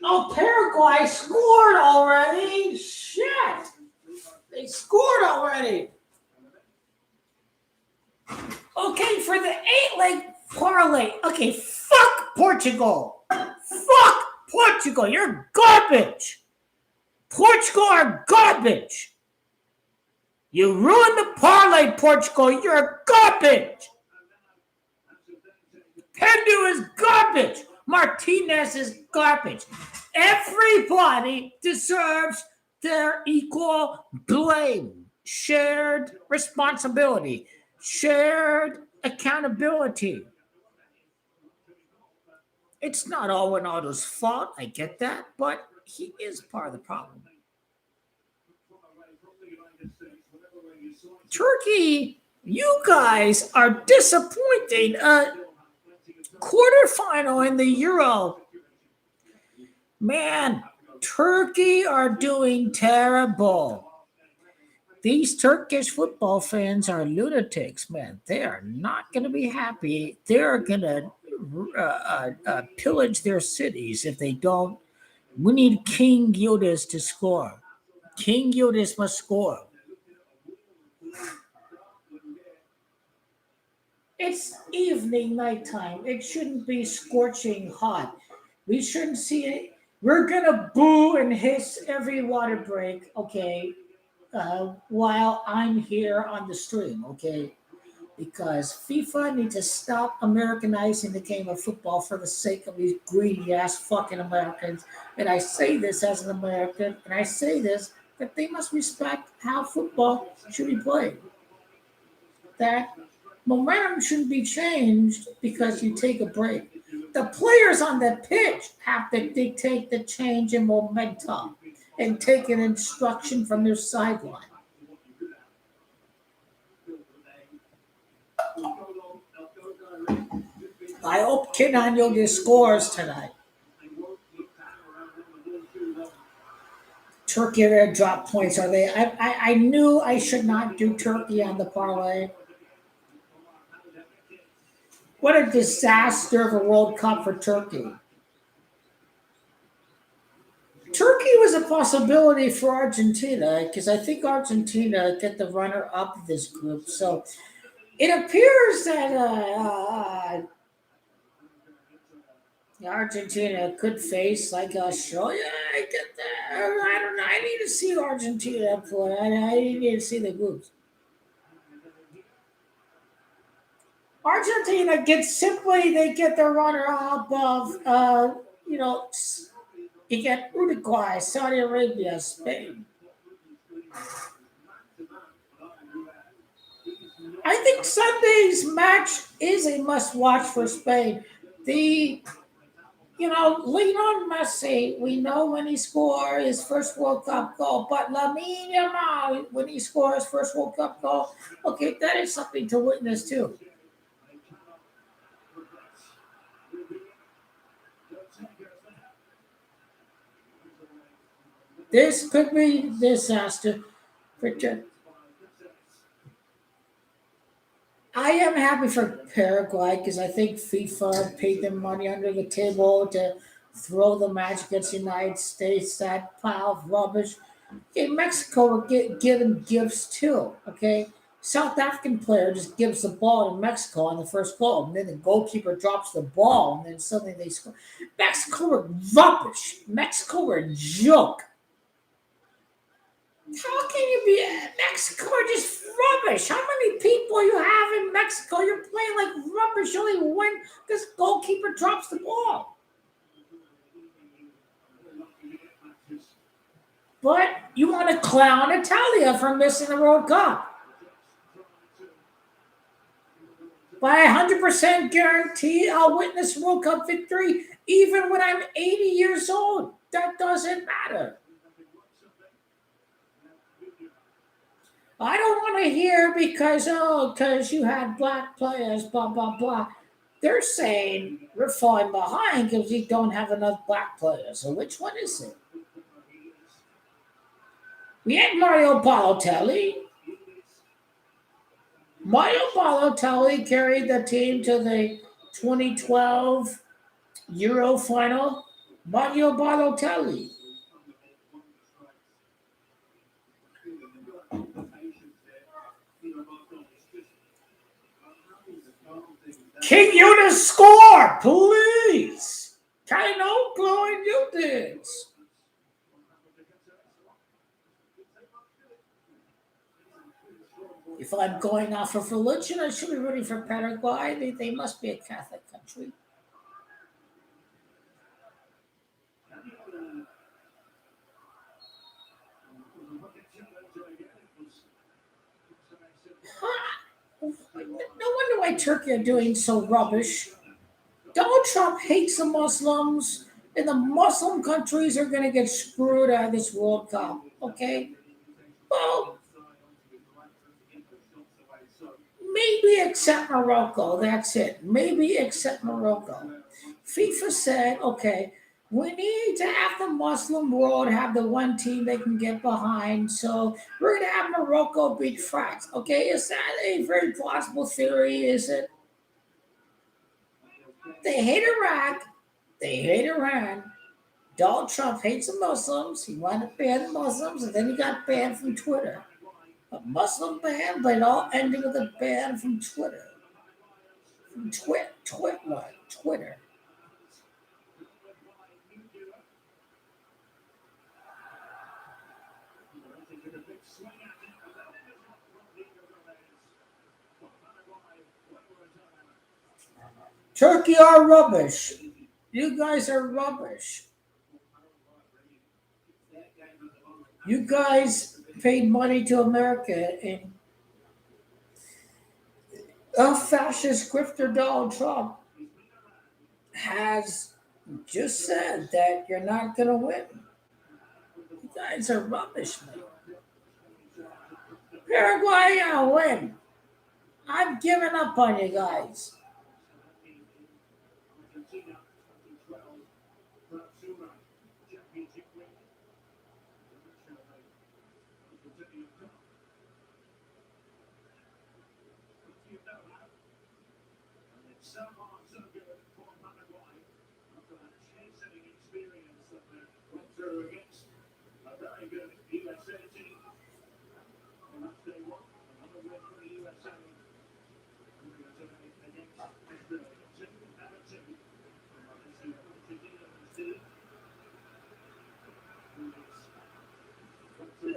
Oh, Paraguay scored already? Shit! They scored already. Okay, for the 8-leg parlay. Okay, fuck Portugal. Fuck Portugal. You're garbage. Portugal are garbage. You ruined the parlay, Portugal. You're garbage. Pendu is garbage. Martinez is garbage. Everybody deserves their equal blame, shared responsibility, shared accountability. It's not all Ronaldo's fault. I get that, but he is part of the problem. Turkey, you guys are disappointing. Quarterfinal in the Euro. Man, Turkey are doing terrible. These Turkish football fans are lunatics, man. They are not going to be happy. They're going to pillage their cities if they don't. We need King Yildiz to score. King Yildiz must score. It's evening, nighttime. It shouldn't be scorching hot. We shouldn't see it. We're gonna boo and hiss every water break, okay? While I'm here on the stream, okay? Because FIFA needs to stop Americanizing the game of football for the sake of these greedy ass fucking Americans. And I say this as an American, and I say this that they must respect how football should be played. That momentum shouldn't be changed because you take a break. The players on the pitch have to dictate the change in momentum and take an instruction from their sideline. I hope Kenan Yildiz scores tonight. Turkey are going to drop points, are they? I knew I should not do Turkey on the parlay. What a disaster of a World Cup for Turkey. Turkey was a possibility for Argentina because I think Argentina get the runner-up of this group. So it appears that Argentina could face like Australia. I get that. I don't know. I need to see Argentina play. I need to see the groups. Argentina gets simply they get the runner up of you know you get Uruguay, Saudi Arabia, Spain. I think Sunday's match is a must watch for Spain. The lean on Messi. We know when he scores his first World Cup goal, but Lamine Yamal when he scores first World Cup goal, okay, that is something to witness too. This could be disaster for I am happy for Paraguay because I think FIFA paid them money under the table to throw the match against the United States, that pile of rubbish. Okay, Mexico were given gifts too. Okay, South African player just gives the ball to Mexico on the first goal, and then the goalkeeper drops the ball, and then suddenly they score. Mexico were rubbish. Mexico were a joke. How can you be Mexico are just rubbish? How many people you have in Mexico? You're playing like rubbish. You only win because goalkeeper drops the ball. But you want to clown Italia for missing the World Cup. By 100% guarantee, I'll witness World Cup victory even when I'm 80 years old. That doesn't matter. I don't want to hear because you had black players, blah blah blah. They're saying we're falling behind because we don't have enough black players. So which one is it? We had Mario Balotelli. Mario Balotelli carried the team to the 2012 Euro final. Mario Balotelli. King Eunice score, please. Kano blowing you dance. If I'm going off of religion, I should be rooting for Paraguay. They must be a Catholic country. No wonder why Turkey are doing so rubbish. Donald Trump hates the Muslims, and the Muslim countries are going to get screwed out of this World Cup. Okay? Well, maybe except Morocco. That's it. Maybe except Morocco. FIFA said, okay, we need to have the Muslim world have the one team they can get behind. So we're going to have Morocco beat France. Okay, is that a very plausible theory? Is it? They hate Iraq. They hate Iran. Donald Trump hates the Muslims. He wanted to ban the Muslims, and then he got banned from Twitter. A Muslim ban, but it all ended with a ban from Twitter. From Twitter. Turkey are rubbish. You guys are rubbish. You guys paid money to America, and a fascist grifter Donald Trump has just said that you're not going to win. You guys are rubbish, man. Paraguay, I'll win. I'm giving up on you guys.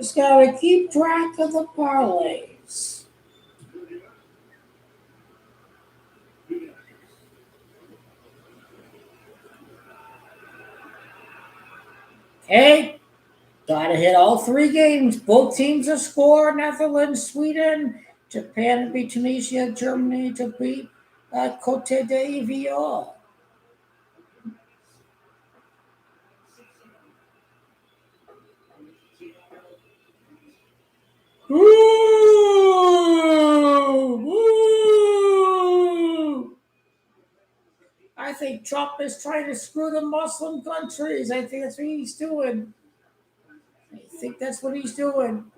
Just gotta keep track of the parlays. Okay, gotta hit all three games. Both teams to score. Netherlands, Sweden, Japan to beat Tunisia, Germany to beat Cote d'Ivoire. Ooh, ooh. I think Trump is trying to screw the Muslim countries. I think that's what he's doing. I think that's what he's doing.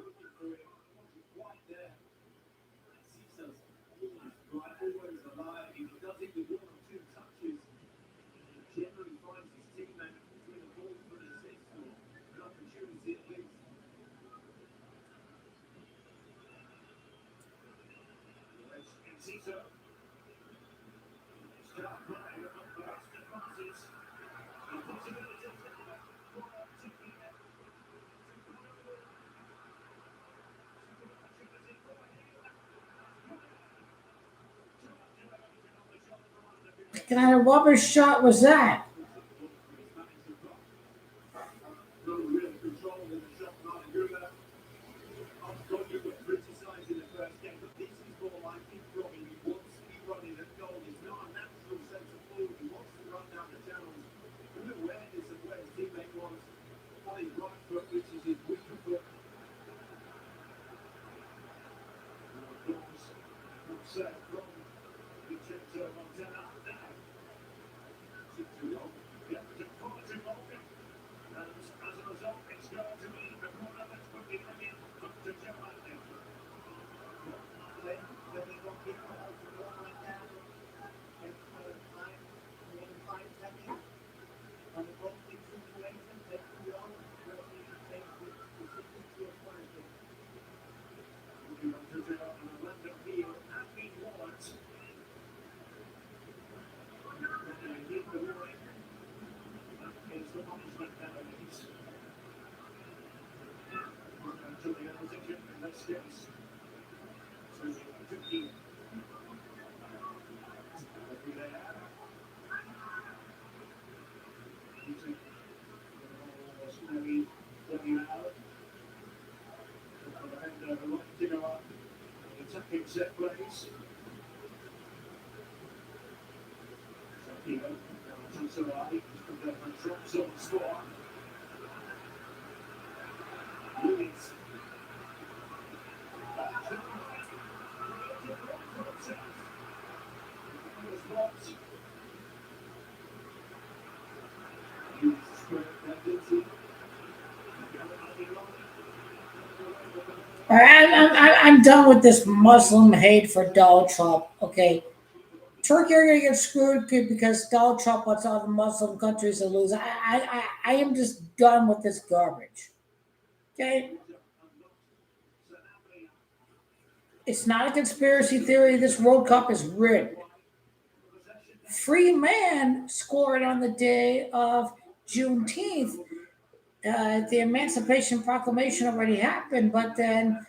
What kind of rubber shot was that? All right, I'm done with this Muslim hate for Donald Trump. Okay, Turkey are going to get screwed because Donald Trump wants all the Muslim countries to lose. I am just done with this garbage. Okay, it's not a conspiracy theory. This World Cup is rigged. Free man scored on the day of Juneteenth. The Emancipation Proclamation already happened, but then,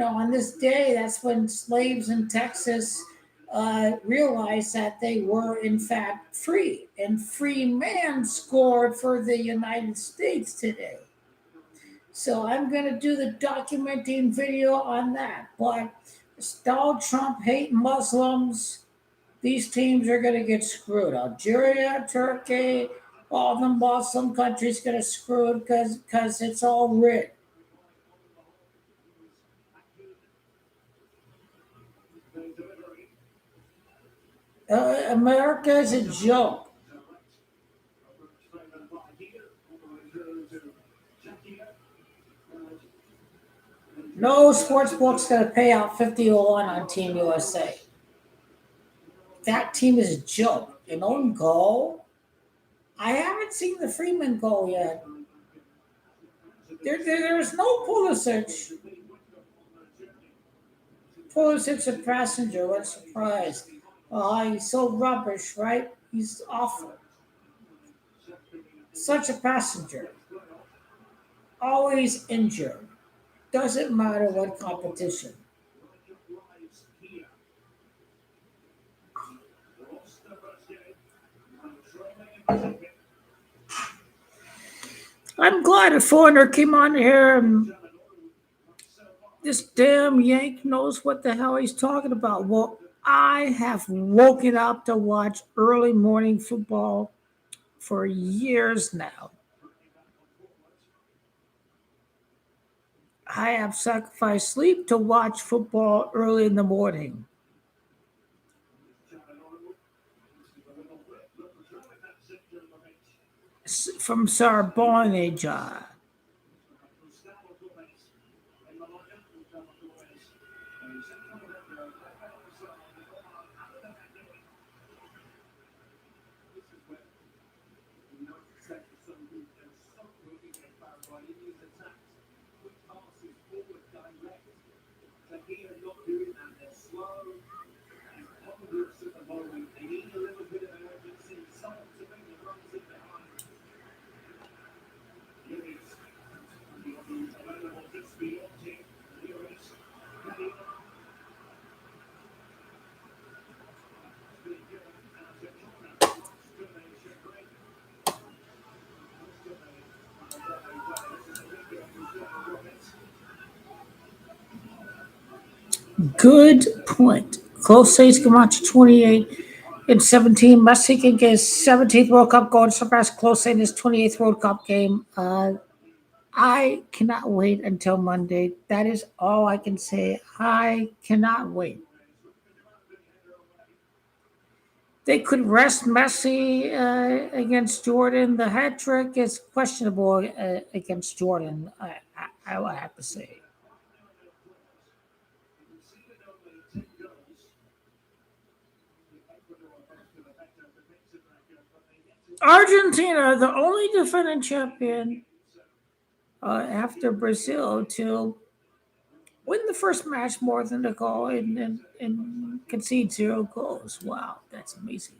on this day, that's when slaves in Texas realized that they were, in fact, free. And free man scored for the United States today. So I'm going to do the documenting video on that. But Donald Trump hate Muslims. These teams are going to get screwed. Algeria, Turkey, all the Muslim countries get screwed because it's all rigged. America is a joke. No sports book's going to pay out 50-1 on Team USA. That team is a joke. An own goal? I haven't seen the Freeman goal yet. There's no Pulisic. Pulisic's a passenger. What a surprise. Oh, he's so rubbish, right? He's awful. Such a passenger. Always injured. Doesn't matter what competition. I'm glad a foreigner came on here and this damn Yank knows what the hell he's talking about. Well, I have woken up to watch early morning football for years now. I have sacrificed sleep to watch football early in the morning. From Sarbonneja. Good point. Close saves Camacho 28 and 17. Messi can get his 17th World Cup goal and surpass Close in his 28th World Cup game. I cannot wait until Monday. That is all I can say. I cannot wait. They could rest Messi against Jordan. The hat trick is questionable against Jordan. I will have to say. Argentina, the only defending champion after Brazil to win the first match more than a goal and concede zero goals. Wow, that's amazing.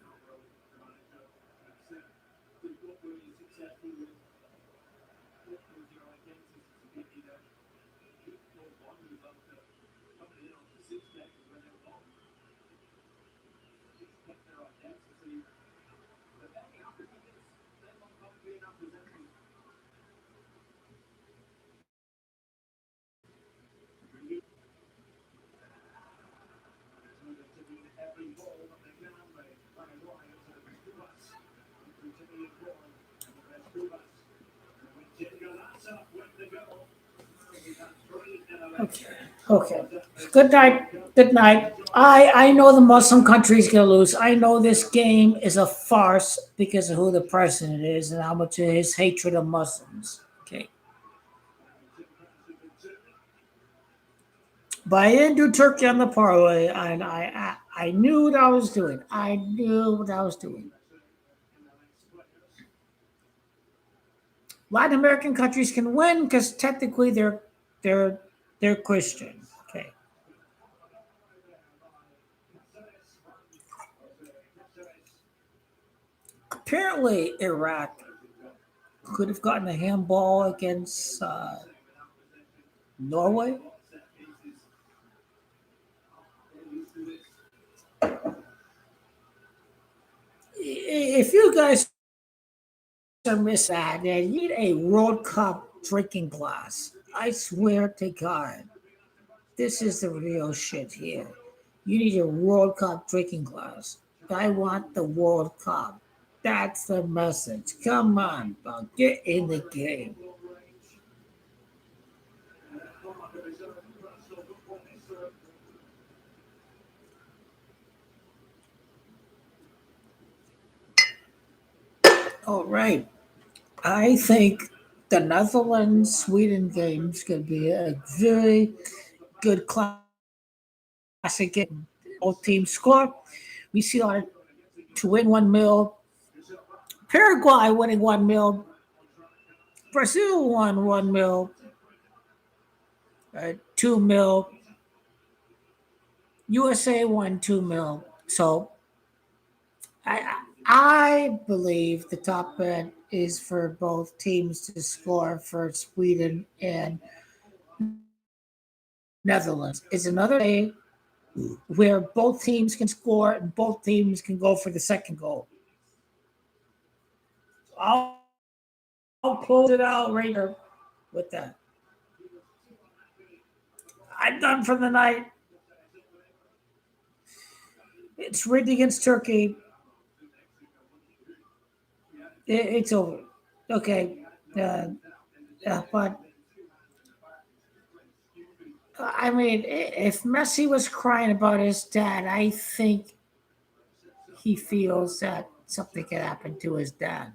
Okay. Okay. Good night. Good night. I know the Muslim country's gonna lose. I know this game is a farce because of who the president is and how much of his hatred of Muslims. Okay. But I didn't do Turkey on the parlay, and I knew what I was doing. I knew what I was doing. Latin American countries can win because technically they're they're Christian. Okay. Apparently, Iraq could have gotten a handball against Norway. If you guys are missing that, then you need a World Cup drinking glass. I swear to God, this is the real shit here. You need a World Cup drinking glass. I want the World Cup. That's the message. Come on, bro. Get in the game. All right. I think the Netherlands Sweden game is going to be a very good classic game. Both teams score. We see our to win 1-0. Paraguay winning 1-0. Brazil won 1-0. 2-0. USA won 2-0. So I believe the top bet is for both teams to score for Sweden and Netherlands. It's another day where both teams can score and both teams can go for the second goal. I'll close it out right here with that. I'm done for the night. It's rigged against Turkey. It's over. Okay. But I mean, if Messi was crying about his dad, I think he feels that something could happen to his dad.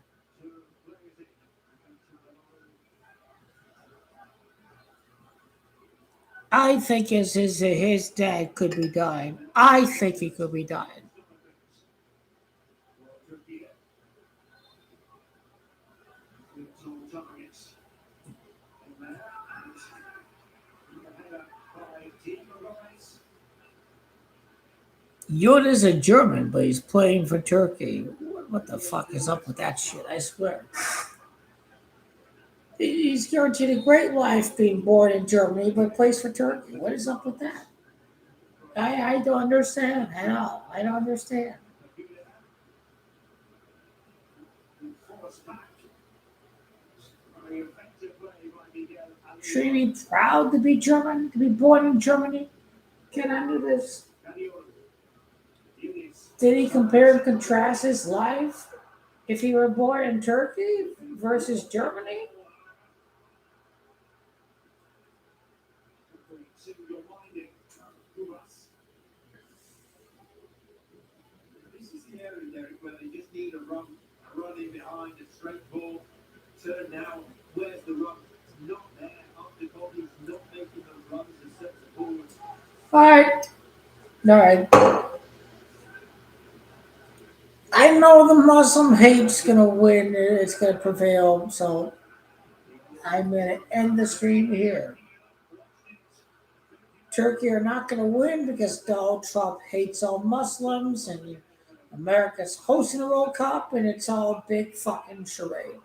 I think his dad could be dying. I think he could be dying. Yud is a German, but he's playing for Turkey. What the fuck is up with that shit? I swear. He's guaranteed a great life being born in Germany, but plays for Turkey. What is up with that? I don't understand at all. I don't understand. Should he be proud to be German, to be born in Germany? Can I do this? Did he compare and contrast his life if he were born in Turkey versus Germany? All right. All right. I know the Muslim hate's gonna win. It's gonna prevail. So I'm gonna end the stream here. Turkey are not gonna win because Donald Trump hates all Muslims and America's hosting the World Cup and it's all a big fucking charade.